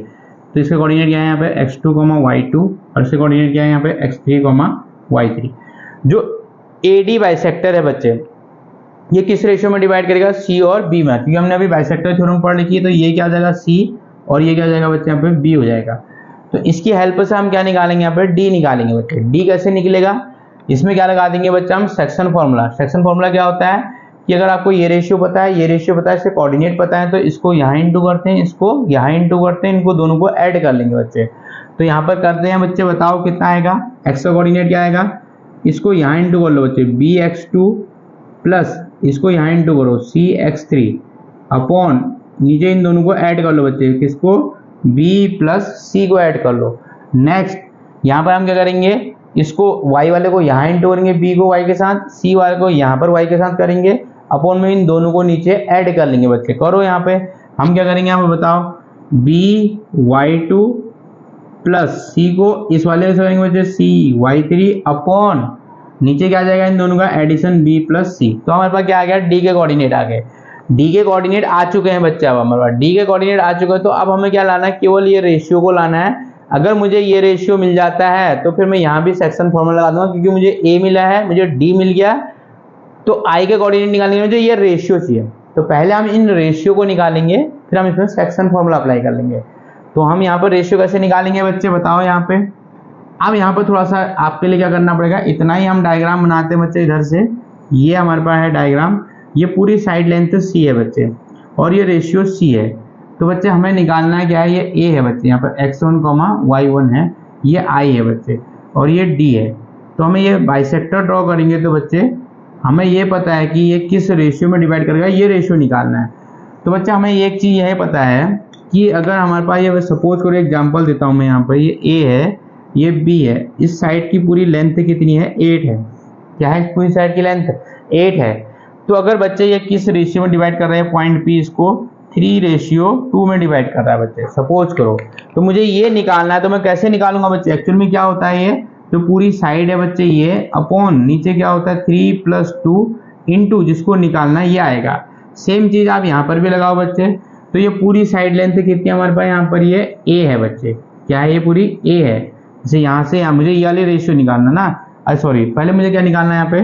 तो इसका कोऑर्डिनेट क्या है यहाँ पे x2, y2 और इसका कोऑर्डिनेट क्या है यहाँ पे x3, y3। जो AD बाइसेक्टर है बच्चे ये किस रेशियो में डिवाइड करेगा, C और B में, क्योंकि हमने अभी बाइसेक्टर थ्योरम पढ़ लिखी है। तो ये क्या हो जाएगा C और ये क्या हो जाएगा बच्चे यहाँ पे B हो जाएगा। तो इसकी हेल्प से हम क्या निकालेंगे यहाँ पे D निकालेंगे बच्चे। D कैसे निकलेगा, इसमें क्या लगा देंगे बच्चे हम सेक्शन फॉर्मूला। सेक्शन फॉर्मूला क्या होता है कि अगर आपको ये रेशियो पता है, ये रेशियो पता है, इसके कोऑर्डिनेट पता है, तो इसको यहाँ इंटू करते हैं, इसको यहाँ इंटू करते हैं, इनको दोनों को ऐड कर लेंगे बच्चे। तो यहाँ पर करते हैं बच्चे, बताओ कितना आएगा, x का कोऑर्डिनेट क्या आएगा, इसको यहाँ इंटू कर लो बच्चे bx2 प्लस इसको यहाँ इंटू करो cx3 अपॉन नीचे इन दोनों को ऐड कर लो बच्चे, किसको b प्लस c को ऐड कर लो। नेक्स्ट यहाँ पर हम क्या करेंगे, इसको y वाले को यहाँ इंटू करेंगे b को y के साथ, c वाले को यहाँ पर y के साथ करेंगे, अपॉन में इन दोनों को नीचे ऐड कर लेंगे बच्चे। करो यहाँ पे हम क्या करेंगे, यहाँ पे बताओ by2 प्लस c को इस वाले से करेंगे बच्चे cy3 अपॉन नीचे क्या आ जाएगा इन दोनों का एडिशन b प्लस c। तो हमारे पास क्या आ गया, d के कोऑर्डिनेट आ गए। d के कोऑर्डिनेट आ चुके हैं बच्चे, अब हमारे पास d के कोऑर्डिनेट आ चुके हैं। तो अब हमें क्या लाना है, केवल ये रेशियो को लाना है। अगर मुझे ये रेशियो मिल जाता है तो फिर मैं यहाँ भी सेक्शन फॉर्मूला लगा दूंगा, क्योंकि मुझे a मिला है, मुझे d मिल गया, तो i के कोऑर्डिनेट निकालने के लिए मुझे ये रेशियो चाहिए। तो पहले हम इन रेशियो को निकालेंगे, फिर हम इसमें सेक्शन फॉर्मूला अप्लाई कर लेंगे। तो हम यहाँ पर रेशियो कैसे निकालेंगे बच्चे, बताओ यहाँ पे। अब यहाँ पर थोड़ा सा आपके लिए क्या करना पड़ेगा, इतना ही हम डायग्राम बनाते हैं बच्चे। इधर से ये हमारे पास है डायग्राम, ये पूरी साइड लेंथ c है बच्चे और ये रेशियो c है। तो बच्चे हमें निकालना है क्या है, ये a है बच्चे, यहाँ पर x1, y1 है, ये i है बच्चे और ये d है। तो हमें ये बाइसेक्टर ड्रॉ करेंगे तो बच्चे हमें ये पता है कि ये किस रेशियो में डिवाइड करेगा, ये रेशियो निकालना है। तो बच्चे हमें एक चीज़ यह पता है कि अगर हमारे पास ये सपोज करो एग्जाम्पल देता हूँ मैं, यहाँ पर ये a है, ये b है, इस साइड की पूरी लेंथ कितनी है, 8 है। क्या है पूरी साइड की लेंथ 8 है। तो अगर बच्चे ये किस रेशियो में डिवाइड कर रहे हैं, पॉइंट P इसको 3:2 में डिवाइड कर रहा है बच्चे, सपोज करो। तो मुझे ये निकालना है, तो मैं कैसे निकालूंगा बच्चे, एक्चुअल में क्या होता है, ये जो पूरी साइड है बच्चे ये अपॉन नीचे क्या होता है 3 + 2 इंटू जिसको निकालना है ये आएगा। सेम चीज आप यहाँ पर भी लगाओ बच्चे। तो ये पूरी साइड लेंथ कितनी है हमारे पास, यहाँ पर ये a है बच्चे, क्या है ये पूरी a है। जैसे यहाँ से यहाँ मुझे ये वाले रेशियो निकालना ना, अरे सॉरी पहले मुझे क्या निकालना है यहाँ पे,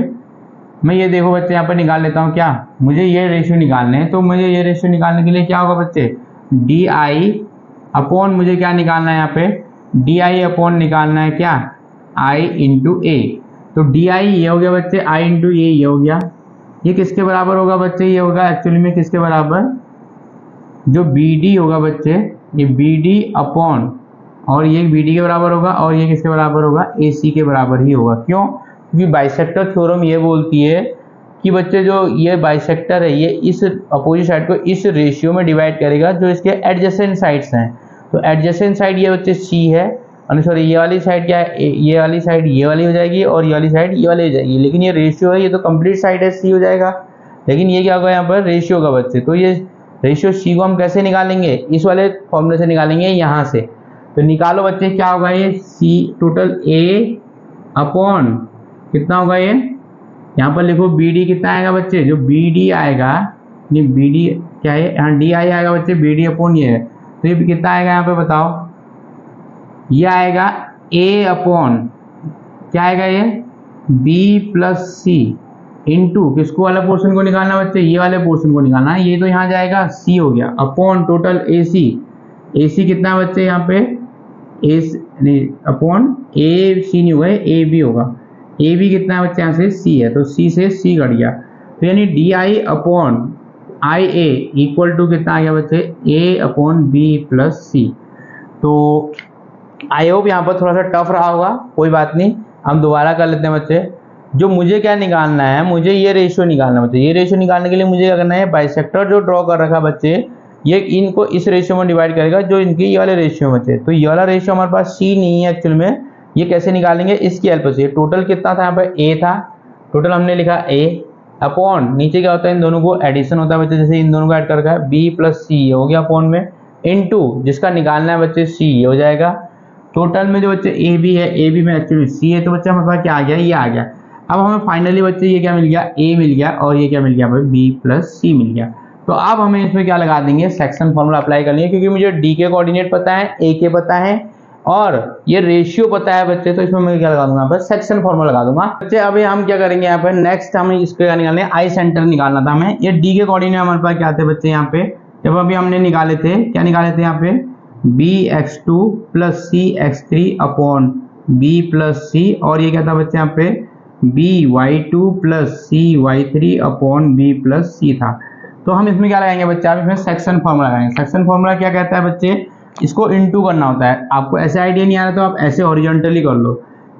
मैं ये देखो बच्चे यहाँ पर निकाल लेता हूँ, क्या मुझे ये रेशियो निकालने हैं। तो मुझे ये रेशियो निकालने के लिए क्या होगा बच्चे, di अपॉन मुझे क्या निकालना है यहाँ पे, di अपॉन निकालना है क्या, i इंटू a। तो di ये हो गया बच्चे, i इंटू a ये हो गया। ये किसके बराबर होगा बच्चे, ये होगा एक्चुअली में किसके बराबर, जो bd होगा बच्चे, ये bd अपॉन और ये bd के बराबर होगा और ये किसके बराबर होगा, ac के बराबर ही होगा। क्यों, क्योंकि बाइसेक्टर थ्योरम ये बोलती है कि बच्चे जो ये बाइसेक्टर है ये इस अपोजिट साइड को इस रेशियो में डिवाइड करेगा जो इसके एडजेसेंट साइड्स हैं। तो एडजेसेंट साइड ये बच्चे c है, और सॉरी ये वाली साइड क्या है, ये वाली साइड ये वाली हो जाएगी और ये वाली साइड ये वाली हो जाएगी। लेकिन ये रेशियो है, ये तो कंप्लीट साइड है, c हो जाएगा। लेकिन ये क्या होगा यहाँ पर रेशियो का बच्चे। तो ये रेशियो c को हम कैसे निकालेंगे, इस वाले फॉर्मूले से निकालेंगे यहाँ से। तो निकालो बच्चे क्या होगा, ये c टोटल a अपॉन कितना होगा, ये यहाँ पर लिखो bd कितना आएगा बच्चे, जो bd आएगा, नहीं bd क्या है, यहाँ di आएगा बच्चे, bd अपॉन ये है। तो ये कितना आएगा यहाँ पे बताओ, ये आएगा a अपॉन क्या आएगा, ये b प्लस c इंटू किसको वाला पोर्शन को निकालना बच्चे, ये वाले पोर्शन को निकालना है। ये तो यहाँ जाएगा c हो गया अपॉन टोटल ac। ac कितना बच्चे यहाँ पे अपॉन a c नहीं होगा, a b होगा। a b कितना है बच्चे, यहाँ से c है, तो c से c घट गया। तो यानी di upon i a equal to कितना आ गया बच्चे, a अपॉन b प्लस c। तो आई होप यहाँ पर थोड़ा सा टफ रहा होगा, कोई बात नहीं, हम दोबारा कर लेते हैं बच्चे। जो मुझे क्या निकालना है, मुझे ये रेशियो निकालना है बच्चे। ये रेशियो निकालने के लिए मुझे क्या करना है, बाइसेक्टर जो ड्रॉ कर रखा बच्चे ये इनको इस रेशियो में डिवाइड करेगा जो इनकी ये वाले रेशियो बच्चे। तो ये वाला रेशियो हमारे पास c नहीं है एक्चुअल में, ये कैसे निकालेंगे, इसकी हेल्प से। टोटल कितना था यहाँ पर a था, टोटल हमने लिखा a अपॉन नीचे क्या होता है, इन दोनों को एडिशन होता है बच्चे, जैसे इन दोनों को ऐड कर रखा है b प्लस c हो गया अपॉन में इनटू जिसका निकालना है बच्चे सी, ये हो जाएगा। टोटल में जो बच्चे ए बी है, ए बी में एक्चुअली सी है, तो बच्चे हमारे पास क्या आ गया, ये आ गया। अब हमें फाइनली बच्चे ये क्या मिल गया, ए मिल गया, और ये क्या मिल गया भाई, बी प्लस सी मिल गया। तो अब हमें इसमें क्या लगा देंगे, सेक्शन फॉर्मूला अप्लाई कर लेंगे, क्योंकि मुझे डी के कोऑर्डिनेट पता है, ए के पता है, और ये रेशियो पता है बच्चे, तो इसमें मैं क्या लगा दूंगा, यहाँ पर सेक्शन फॉर्मूला लगा दूंगा बच्चे। अभी हम क्या करेंगे, यहाँ पर नेक्स्ट हमें इसको क्या निकालना है, आई सेंटर निकालना था हमें। ये डी के कोऑर्डिनेट हमारे पास क्या थे बच्चे, यहाँ पे जब अभी हमने निकाले थे, क्या निकाले थे यहाँ पे, B X two plus C X three upon B plus C, और ये क्या था बच्चे यहाँ पे, B Y two plus C Y three upon B plus C था। तो हम इसमें क्या लगाएंगे बच्चे, आप इसमें सेक्शन फॉर्मूला लगाएंगे। सेक्शन फॉर्मूला क्या कहता है बच्चे, इसको इनटू करना होता है। आपको ऐसे आइडिया नहीं आ रहा तो आप ऐसे हॉरिजॉन्टली कर लो।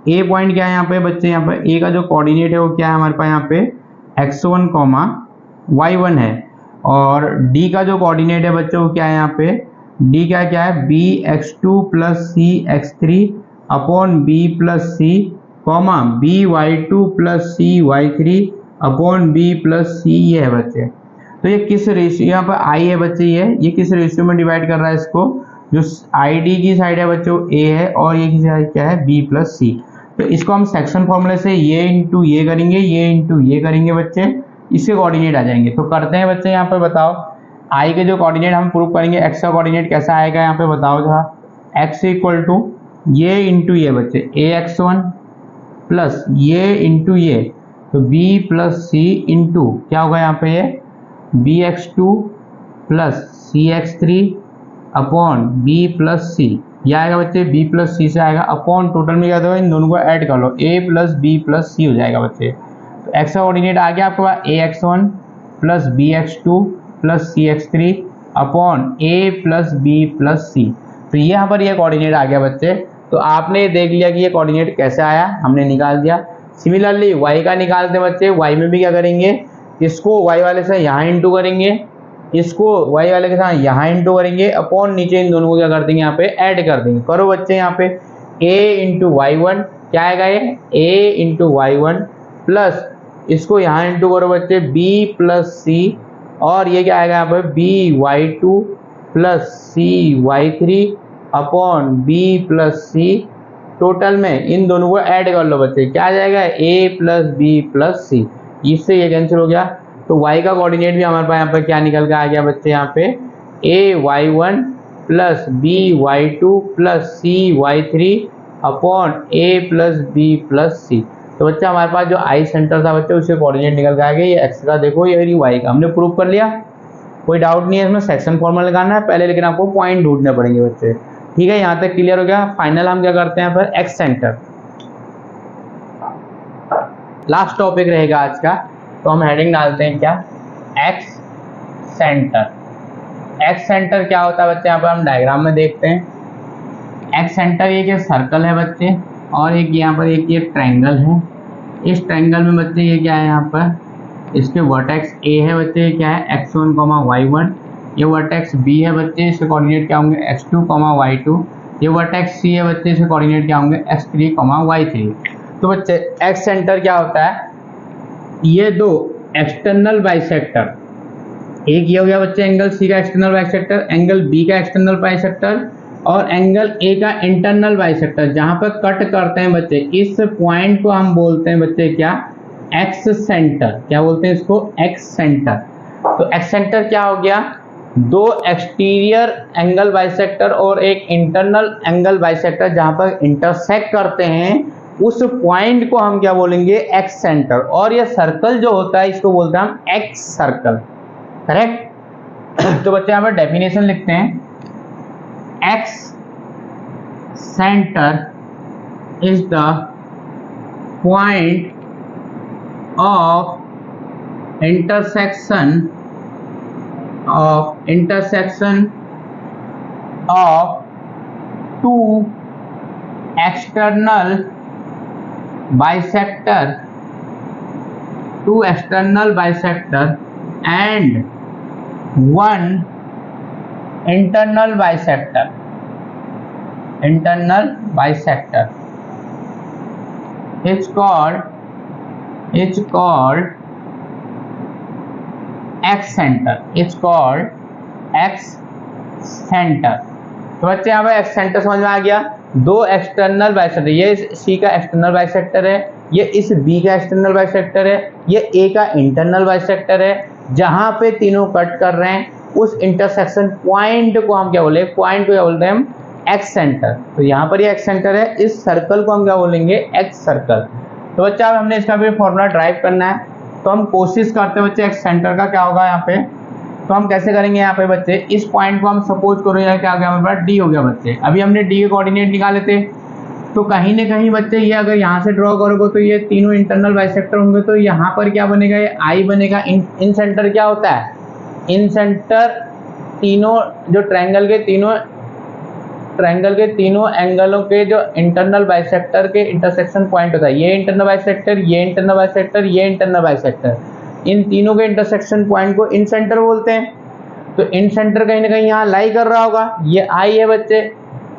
ए पॉइंट क्या है यहाँ पे बच्चे, यहाँ पे ए का जो कोऑर्डिनेट है वो क्या है हमारे पास, यहाँ पे x1 y1 है, और डी का जो कोऑर्डिनेट है बच्चे वो क्या है, यहाँ पे डी क्या है, B X two plus C X three upon B plus C, comma B Y two plus C Y three upon B plus C, ये है बच्चे। तो ये किस रेशियो, यहाँ पर आई है बच्चे, ये किस रेशियो में डिवाइड कर रहा है इसको, जो आई डी की साइड है बच्चों ए है, और ये की साइड क्या है, बी प्लस सी। तो इसको हम सेक्शन फॉर्मूले से ये इंटू ये करेंगे, ये इंटू ये करेंगे बच्चे, इसके कोऑर्डिनेट आ जाएंगे। तो करते हैं बच्चे, यहाँ पे बताओ आई के जो कोऑर्डिनेट हम प्रूव करेंगे, एक्स का कोऑर्डिनेट कैसा आएगा, यहाँ पे बताओ जहाँ एक्स इक्वल टू ये इंटू ये बच्चे, ए एक्स वन प्लस ये इंटू ये, तो बी प्लस सी इंटू क्या होगा यहाँ पे, ये B X two plus C X three upon B plus C, ये आएगा बच्चे बी प्लस सी से आएगा, अपॉन टोटल में क्या होगा, इन दोनों को ऐड कर लो, ए प्लस बी प्लस सी हो जाएगा बच्चे। तो एक्स का कोऑर्डिनेट आ गया आपके पास, A X one plus B X two plus C X three upon A plus B plus C. तो यहाँ पर ये कोऑर्डिनेट आ गया बच्चे। तो आपने देख लिया कि ये कोऑर्डिनेट कैसे आया, हमने निकाल दिया। सिमिलरली वाई का निकालते हैं बच्चे, वाई में भी क्या करेंगे, इसको वाई वाले से यहाँ इंटू करेंगे, इसको वाई वाले के साथ यहाँ इंटू करेंगे, अपॉन नीचे इन दोनों को क्या कर देंगे, यहाँ पे ऐड कर देंगे। करो बच्चे, यहाँ पे a इंटू वाई वन क्या आएगा, ये a into Y one plus इसको यहाँ इंटू करो बच्चे b प्लस सी, और ये क्या आएगा यहाँ पे b Y two plus C Y three upon b plus C. Total में इन दोनों को ऐड कर लो बच्चे, क्या आ जाएगा, a प्लस बी प्लस सी, इससे ये कैंसिल हो गया। तो y का कोऑर्डिनेट भी हमारे पास यहाँ पर क्या निकल के आ गया बच्चे, यहाँ पे a Y one plus B Y two plus C Y three upon a plus B plus C. तो बच्चा हमारे पास जो आई सेंटर था बच्चे, उसके कोऑर्डिनेट निकल के आ गया, ये x का देखो, ये y का हमने प्रूव कर लिया, कोई डाउट नहीं है इसमें। सेक्शन फॉर्मूला लगाना है पहले, लेकिन आपको पॉइंट ढूंढने पड़ेंगे बच्चे, ठीक है। यहाँ तक क्लियर हो गया। फाइनल हम क्या करते हैं यहाँ पर, एक्स सेंटर लास्ट टॉपिक रहेगा आज का। तो हम हेडिंग डालते हैं क्या, एक्स सेंटर। एक्स सेंटर क्या होता है बच्चे, यहाँ पर हम डायग्राम में देखते हैं। एक्स सेंटर एक सर्कल है बच्चे, और एक यहाँ पर एक ये ट्रायंगल है। इस ट्रायंगल में बच्चे ये क्या है, यहाँ पर इसके वर्टेक्स ए है बच्चे, ये क्या है x1 y1, ये वर्टेक्स बी है बच्चे, इसके कोऑर्डिनेट क्या होंगे x2 y2, ये वर्टेक्स सी है बच्चे, इसके कोऑर्डिनेट क्या होंगे x3 y3। तो बच्चे एक्स सेंटर क्या होता है, ये दो एक्सटर्नल बाइसेक्टर, एक ये हो गया बच्चे एंगल सी का एक्सटर्नल बाइसेक्टर, एंगल बी का एक्सटर्नल बाइसेक्टर, और एंगल ए का इंटरनल बाइसेक्टर, जहां पर कट करते हैं बच्चे, इस पॉइंट को हम बोलते हैं बच्चे क्या, एक्स सेंटर। क्या बोलते हैं इसको, एक्स सेंटर। तो एक्स सेंटर क्या हो गया, दो एक्सटीरियर एंगल बाइसेक्टर और एक इंटरनल एंगल बाइसेक्टर जहां पर इंटरसेक्ट करते हैं, उस पॉइंट को हम क्या बोलेंगे, एक्स सेंटर। और ये सर्कल जो होता है इसको बोलते हैं हम एक्स सर्कल, करेक्ट। तो बच्चे यहाँ पर डेफिनेशन लिखते हैं, x centre is the point of intersection of two external bisector and one internal bisector. It's called X center. It's called X centre. तो बच्चे यहाँ पर सेंटर समझ में आ गया। दो एक्सटर्नल बाइसेक्टर, ये सी का एक्सटर्नल बाइसेक्टर है, ये इस बी का एक्सटर्नल बाइसेक्टर है, ये ए का इंटरनल बाइसेक्टर है। जहां पे तीनों कट कर रहे हैं उस इंटरसेक्शन पॉइंट को हम क्या बोले, पॉइंट को क्या बोलते हैं हम, एक्स सेंटर। तो यहाँ पर ये एक्स सेंटर है, इस सर्कल को हम क्या बोलेंगे, एक्स सर्कल। तो बच्चा अब हमने इसका भी फॉर्मूला ड्राइव करना है, तो हम कोशिश करते हैं बच्चे एक्स सेंटर का क्या होगा यहाँ पे। तो हम कैसे करेंगे यहाँ पे बच्चे, इस पॉइंट को हम सपोज करो यार क्या हो गया हमारे पास, डी हो गया बच्चे। अभी हमने डी के कोऑर्डिनेट निकाले थे, तो कहीं ना कहीं बच्चे ये अगर यहाँ से ड्रॉ करोगे तो ये तीनों इंटरनल बाइसेक्टर होंगे, तो यहाँ पर क्या बनेगा, ये आई बनेगा। इन सेंटर क्या होता है, इन सेंटर तीनों जो ट्रायंगल के तीनों एंगलों के जो इंटरनल बाइसेक्टर के इंटरसेक्शन पॉइंट होता है, ये इंटरनल बाइसेक्टर, ये इंटरनल बाइसेक्टर, ये इंटरनल बाइसेक्टर, इन तीनों के इंटरसेक्शन पॉइंट को इन सेंटर बोलते हैं। तो इन सेंटर कहीं ना कहीं यहाँ लाई कर रहा होगा, ये आई है बच्चे,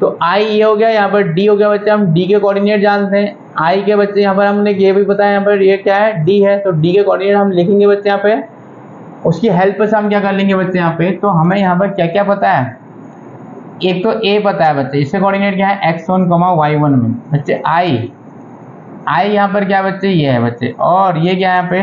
तो आई ये हो गया, यहाँ पर डी हो गया बच्चे। हम डी के कोऑर्डिनेट जानते हैं, आई के बच्चे यहाँ पर हमने ये भी बताया, यहाँ पर ये क्या है, डी है, तो डी के कोऑर्डिनेट हम लिखेंगे बच्चे यहाँ पे। उसकी हेल्प से हम क्या कर लेंगे बच्चे यहाँ पे, तो हमें यहाँ पर क्या क्या पता है, एक तो ए पता है बच्चे, इसके कोऑर्डिनेट क्या है, x1, y1 में बच्चे आई यहाँ पर क्या बच्चे, ये है बच्चे, और ये क्या यहाँ पे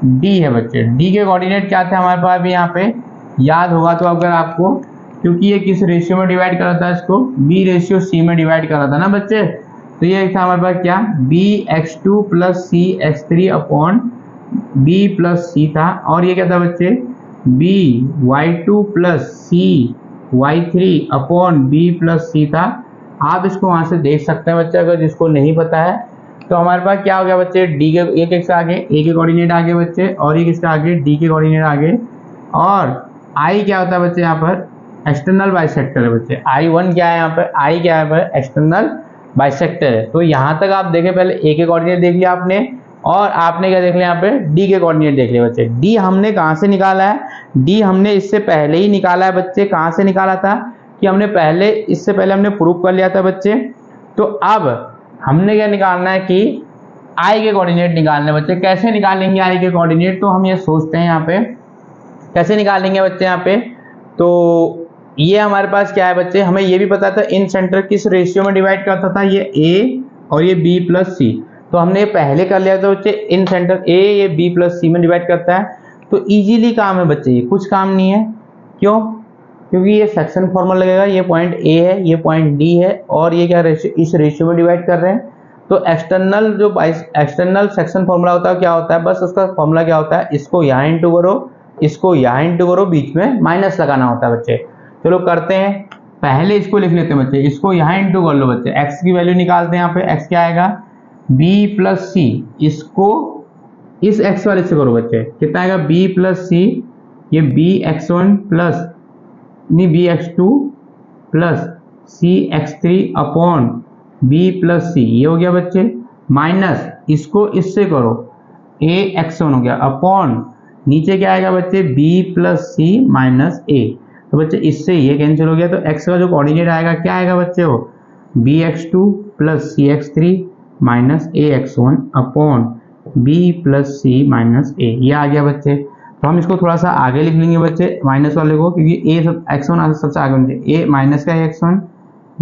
डी है बच्चे। डी के कोऑर्डिनेट क्या थे हमारे पास भी यहाँ पे, याद होगा तो अगर आपको, क्योंकि ये किस रेशियो में डिवाइड कर रहा था, इसको b/c में डिवाइड कर रहा था ना बच्चे। तो ये था हमारे पास क्या, bx2 + cx3 अपॉन b+c था, और ये क्या था बच्चे, by2 + cy3 अपॉन b+c था। आप इसको वहां से देख सकते हैं बच्चे, अगर जिसको नहीं पता है। तो हमारे पास क्या हो गया बच्चे, डी के एक किसका आगे, ए के कोऑर्डिनेट आगे बच्चे, और ये किसका आगे, डी के कोऑर्डिनेट आगे। और आई क्या होता है बच्चे, यहाँ पर एक्सटर्नल बाइसेक्टर है बच्चे। I1 क्या है यहाँ पर, आई क्या है पर एक्सटर्नल बाइसेक्टर है। तो यहाँ तक आप देखें, पहले ए के कोऑर्डिनेट देख लिया आपने, और आपने क्या देख लिया यहाँ पे, डी के कोऑर्डिनेट देख लिया बच्चे। डी हमने कहाँ से निकाला है, डी हमने इससे पहले ही निकाला है बच्चे। कहाँ से निकाला था कि हमने पहले, इससे पहले हमने प्रूव कर लिया था बच्चे। तो अब हमने क्या निकालना है कि आई के कोऑर्डिनेट निकालने बच्चे। कैसे निकालेंगे आई के कोऑर्डिनेट, तो हम ये सोचते हैं यहाँ पे कैसे निकालेंगे बच्चे यहाँ पे। तो ये हमारे पास क्या है बच्चे, हमें ये भी पता था इन सेंटर किस रेशियो में डिवाइड करता था, ये ए और ये b+c। तो हमने ये पहले कर लिया था बच्चे, इन सेंटर ए ये b+c में डिवाइड करता है। तो इजीली काम है बच्चे, ये कुछ काम नहीं है। क्यों, क्योंकि ये सेक्शन फॉर्मूला लगेगा, ये पॉइंट ए है, ये पॉइंट डी है, और ये क्या रेशियो, इस रेशियो में डिवाइड कर रहे हैं। तो एक्सटर्नल सेक्शन फॉर्मूला होता है, क्या होता है, बस उसका फॉर्मूला क्या होता है, इसको यहाँ इंटू करो, इसको यहाँ इंटू करो, बीच में माइनस लगाना होता है बच्चे। चलो करते हैं, पहले इसको लिख लेते हैं बच्चे, इसको यहाँ इंटू कर लो बच्चे, x की वैल्यू निकालते हैं। यहाँ पे x क्या आएगा, b+c, इसको इस x वाले से करो बच्चे, कितना आएगा b+c, ये bx1 प्लस नहीं bx2 plus cx3 upon b+c, ये हो गया बच्चे, माइनस इसको इससे करो, ax1 हो गया, अपॉन नीचे क्या आएगा बच्चे, b+c माइनस a। तो बच्चे इससे ये कैंसिल हो गया, तो x का जो कोऑर्डिनेट आएगा क्या आएगा बच्चे, वो bx2 + cx3 minus ax1 upon b+c minus a, ये आ गया बच्चे। तो हम इसको थोड़ा सा आगे लिख लेंगे बच्चे, माइनस वाले को, क्योंकि x1 सबसे आगे होना चाहिए, a माइनस का x1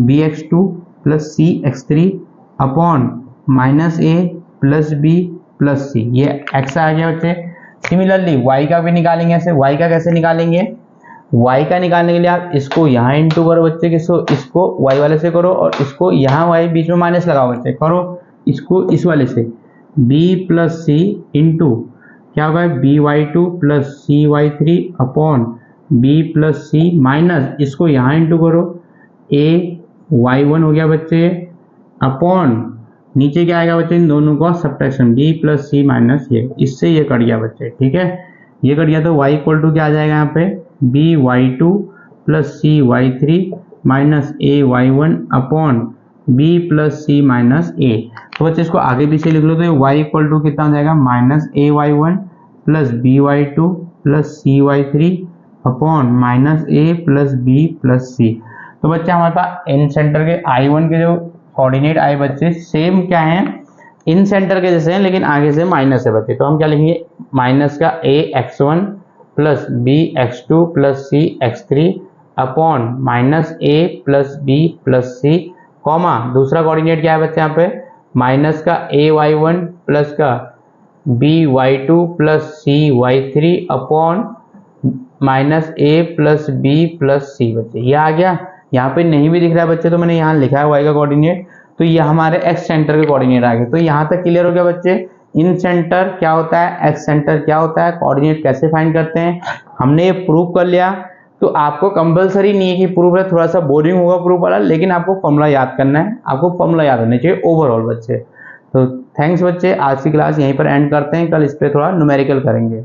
bx2 + cx3 upon minus a + b+c, ये x आ गया बच्चे। सिमिलरली y का भी निकालेंगे ऐसे। y का कैसे निकालेंगे, y का निकालने के लिए आप इसको यहाँ इंटू करो बच्चे, इसको y वाले से करो, और इसको यहाँ y बीच में माइनस लगाओ बच्चे, करो इसको इस वाले से, b+c इंटू क्या होगा, by2 + cy3 upon b+c minus इसको यहाँ इंटू करो, ay1 हो गया बच्चे, अपॉन नीचे क्या आएगा बच्चे, इन दोनों का सब्ट्रैक्शन, b+c माइनस ये, इससे ये कट गया बच्चे, ठीक है, ये कट गया। तो y = क्या आ जाएगा यहाँ पे, by2 + cy3 minus ay1 upon b+c minus a। तो बच्चे इसको आगे पीछे लिख लो, तो y = कितना हो जाएगा, minus ay1 + by2 + cy3 upon minus a + b+c। तो बच्चे हमारे पास इन सेंटर के I1 के जो कोऑर्डिनेट आए बच्चे सेम क्या है, इन सेंटर के जैसे हैं, लेकिन आगे से माइनस है बच्चे। तो हम क्या लिखेंगे, माइनस का ax1 + bx2 + cx3 upon minus ए plus B plus C, comma दूसरा कोऑर्डिनेट क्या है बच्चे यहाँ पे, माइनस का ए वाई वन प्लस का B Y two plus C Y three upon minus ए प्लस बी प्लस सी। बच्चे ये आ गया। यहाँ पे नहीं भी दिख रहा है बच्चे तो मैंने यहाँ लिखा है वाई का कोऑर्डिनेट, तो ये हमारे एक्स सेंटर के कोऑर्डिनेट आ गए। तो यहाँ तक क्लियर हो गया बच्चे, इन सेंटर क्या होता है, एक्स सेंटर क्या होता है, कोऑर्डिनेट कैसे फाइंड करते हैं, हमने ये प्रूव कर लिया। तो आपको कंपलसरी नहीं है कि प्रूफ है, थोड़ा सा बोरिंग होगा प्रूफ वाला, लेकिन आपको फॉर्मूला याद करना है, आपको फॉर्मूला याद होने चाहिए ओवरऑल बच्चे। तो थैंक्स बच्चे, आज की क्लास यहीं पर एंड करते हैं, कल इस पर थोड़ा न्यूमेरिकल करेंगे।